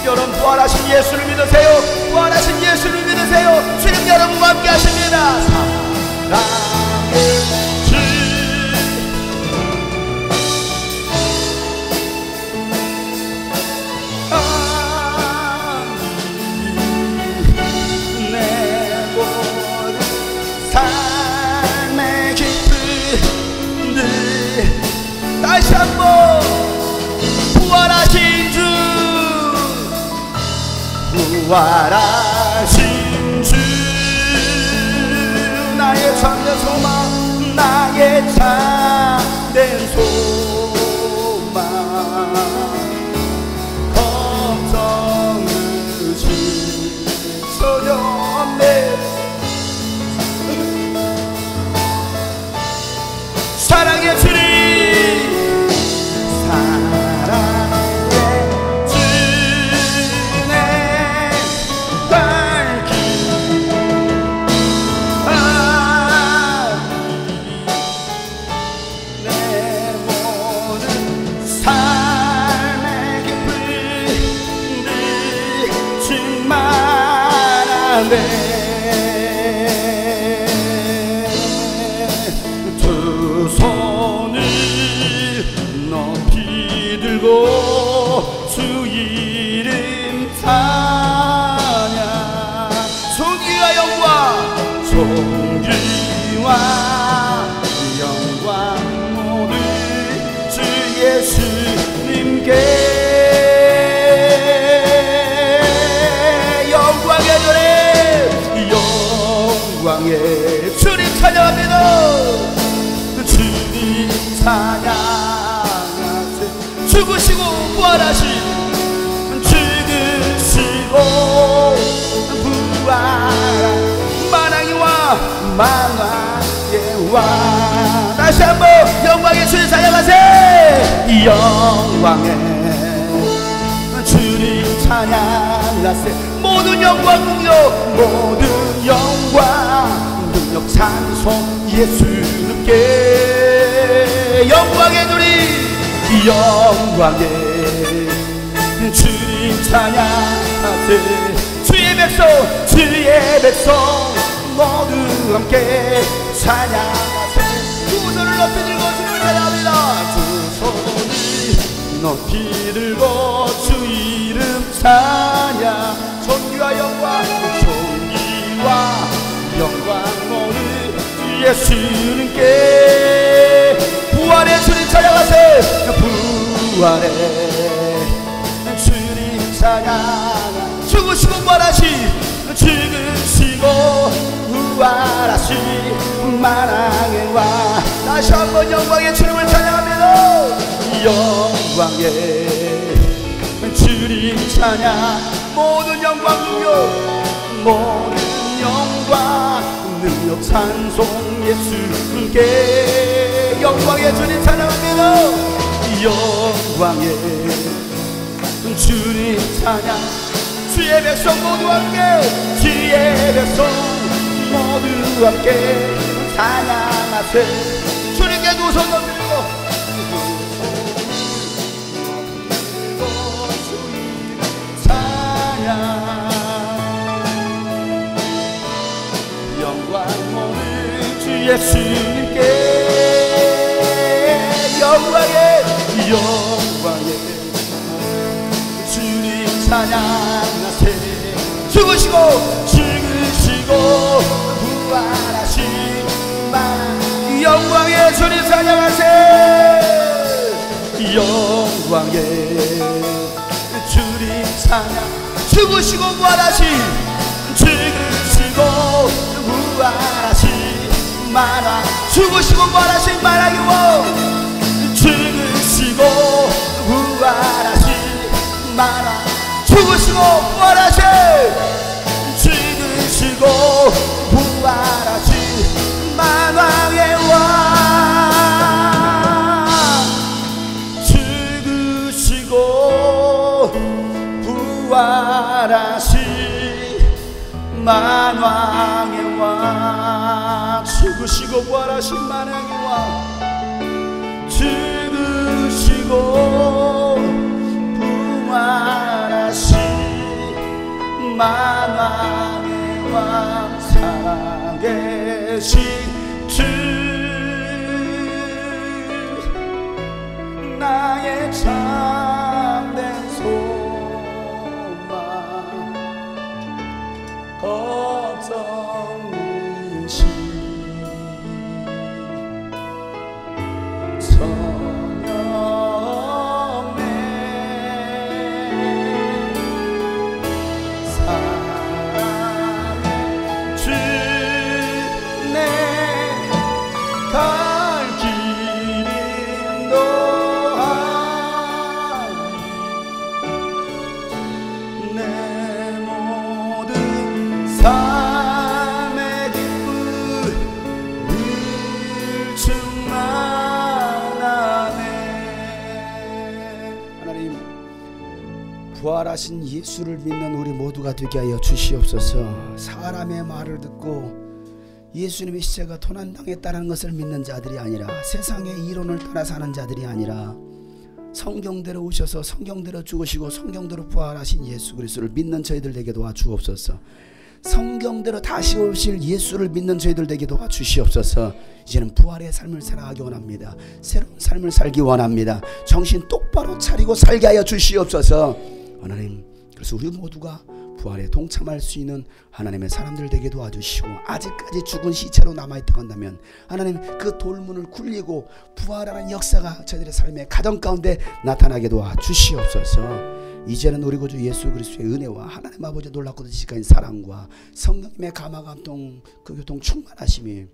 여러분 부활하신 예수를 믿으세요. 부활하신 예수를 믿으세요. 주님 여러분과 함께 하십니다. 사랑의 주 내 모든 삶의 부활하신 주 나의 참된 소망 나의 참된 소망 걱정 의심 소용없네 사랑의 주님 두 손을 높이 들고 주 이름 찬양 존귀와 영광 존귀와 영광 모두 주 예수님께 영광의 주님 찬양합니다. 주님 찬양하세 죽으시고 부활하신 죽으시고 부활한 만왕의 왕 만왕의 왕 다시 한번 영광의 주님 찬양하세 영광의 주님 찬양하세 모든 영광 능력 모든 영광 능력 찬송 예수님께 영광의 주님 영광의 주님 찬양하세 주의 백성 모두 함께 찬양하세 두 손을 높이 들고 주님을 찬양합니다 두 손을 높이 들고 주 이름 찬양 존귀와 영광 존귀와 영광 모두 예수님께 부활의 주님 찬양하세 부활의 주님 찬양 죽으시고 부활하신 죽으시고 부활하신 만왕의 왕 다시 한번 영광의 주님을 찬양합니다 영광의 주님 찬양 모든 영광 능력 모든 영광 능력 찬송 예수님께 영광의 주님 찬양합니다 영광의 주님 찬양 주의 백성 모두 함께 주의 백성 모두 함께 찬양하세 주님께 두 손 높이고 영광 모든 주 예수님께 영광의 주님 찬양하세 죽으시고 부활하신 영광의 주님 찬양하세 영광의 주님 찬양 죽으시고 부활하신 부활하신 만왕 죽으시고 부활하신 만왕의 왕 죽으시고 부활하신 만왕 죽으시고 부활하신 부활하신 만왕의 왕 죽으시고 부활하신 만왕의 왕 죽으시고 부활하신 만왕의 왕 죽으시고 부활하신 만왕의 왕 살아계신 주 나의 참된 소망 걱정 의심 전혀 없네 내 모든 삶의 기쁨을 충만하네. 하나님, 부활하신 예수를 믿는 우리 모두가 되게 하여 주시옵소서. 사람의 말을 듣고 예수님의 십자가 도난당했다는 것을 믿는 자들이 아니라, 세상의 이론을 따라 사는 자들이 아니라, 성경대로 오셔서 성경대로 죽으시고 성경대로 부활하신 예수 그리스도를 믿는 저희들 되게 도와주옵소서. 성경대로 다시 오실 예수를 믿는 저희들 되게 도와주시옵소서. 이제는 부활의 삶을 살아가기 원합니다. 새로운 삶을 살기 원합니다. 정신 똑바로 차리고 살게 하여 주시옵소서. 하나님, 그래서 우리 모두가 부활에 동참할 수 있는 하나님의 사람들 되게 도와주시고, 아직까지 죽은 시체로 남아있다고 한다면 하나님 그 돌문을 굴리고 부활하는 역사가 저희들의 삶의 가정 가운데 나타나게 도와주시옵소서. 이제는 우리 구주 예수 그리스도의 은혜와 하나님 아버지의 놀랍고도 지식한 사랑과 성령님의 감화감동 그 교통 충만하심이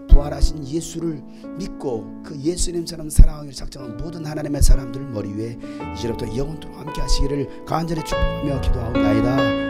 부활하신 예수를 믿고 그 예수님처럼 살아가기를 작정한 모든 하나님의 사람들 머리 위에 이제부터 영원토록 함께 하시기를 간절히 축복하며 기도하옵나이다.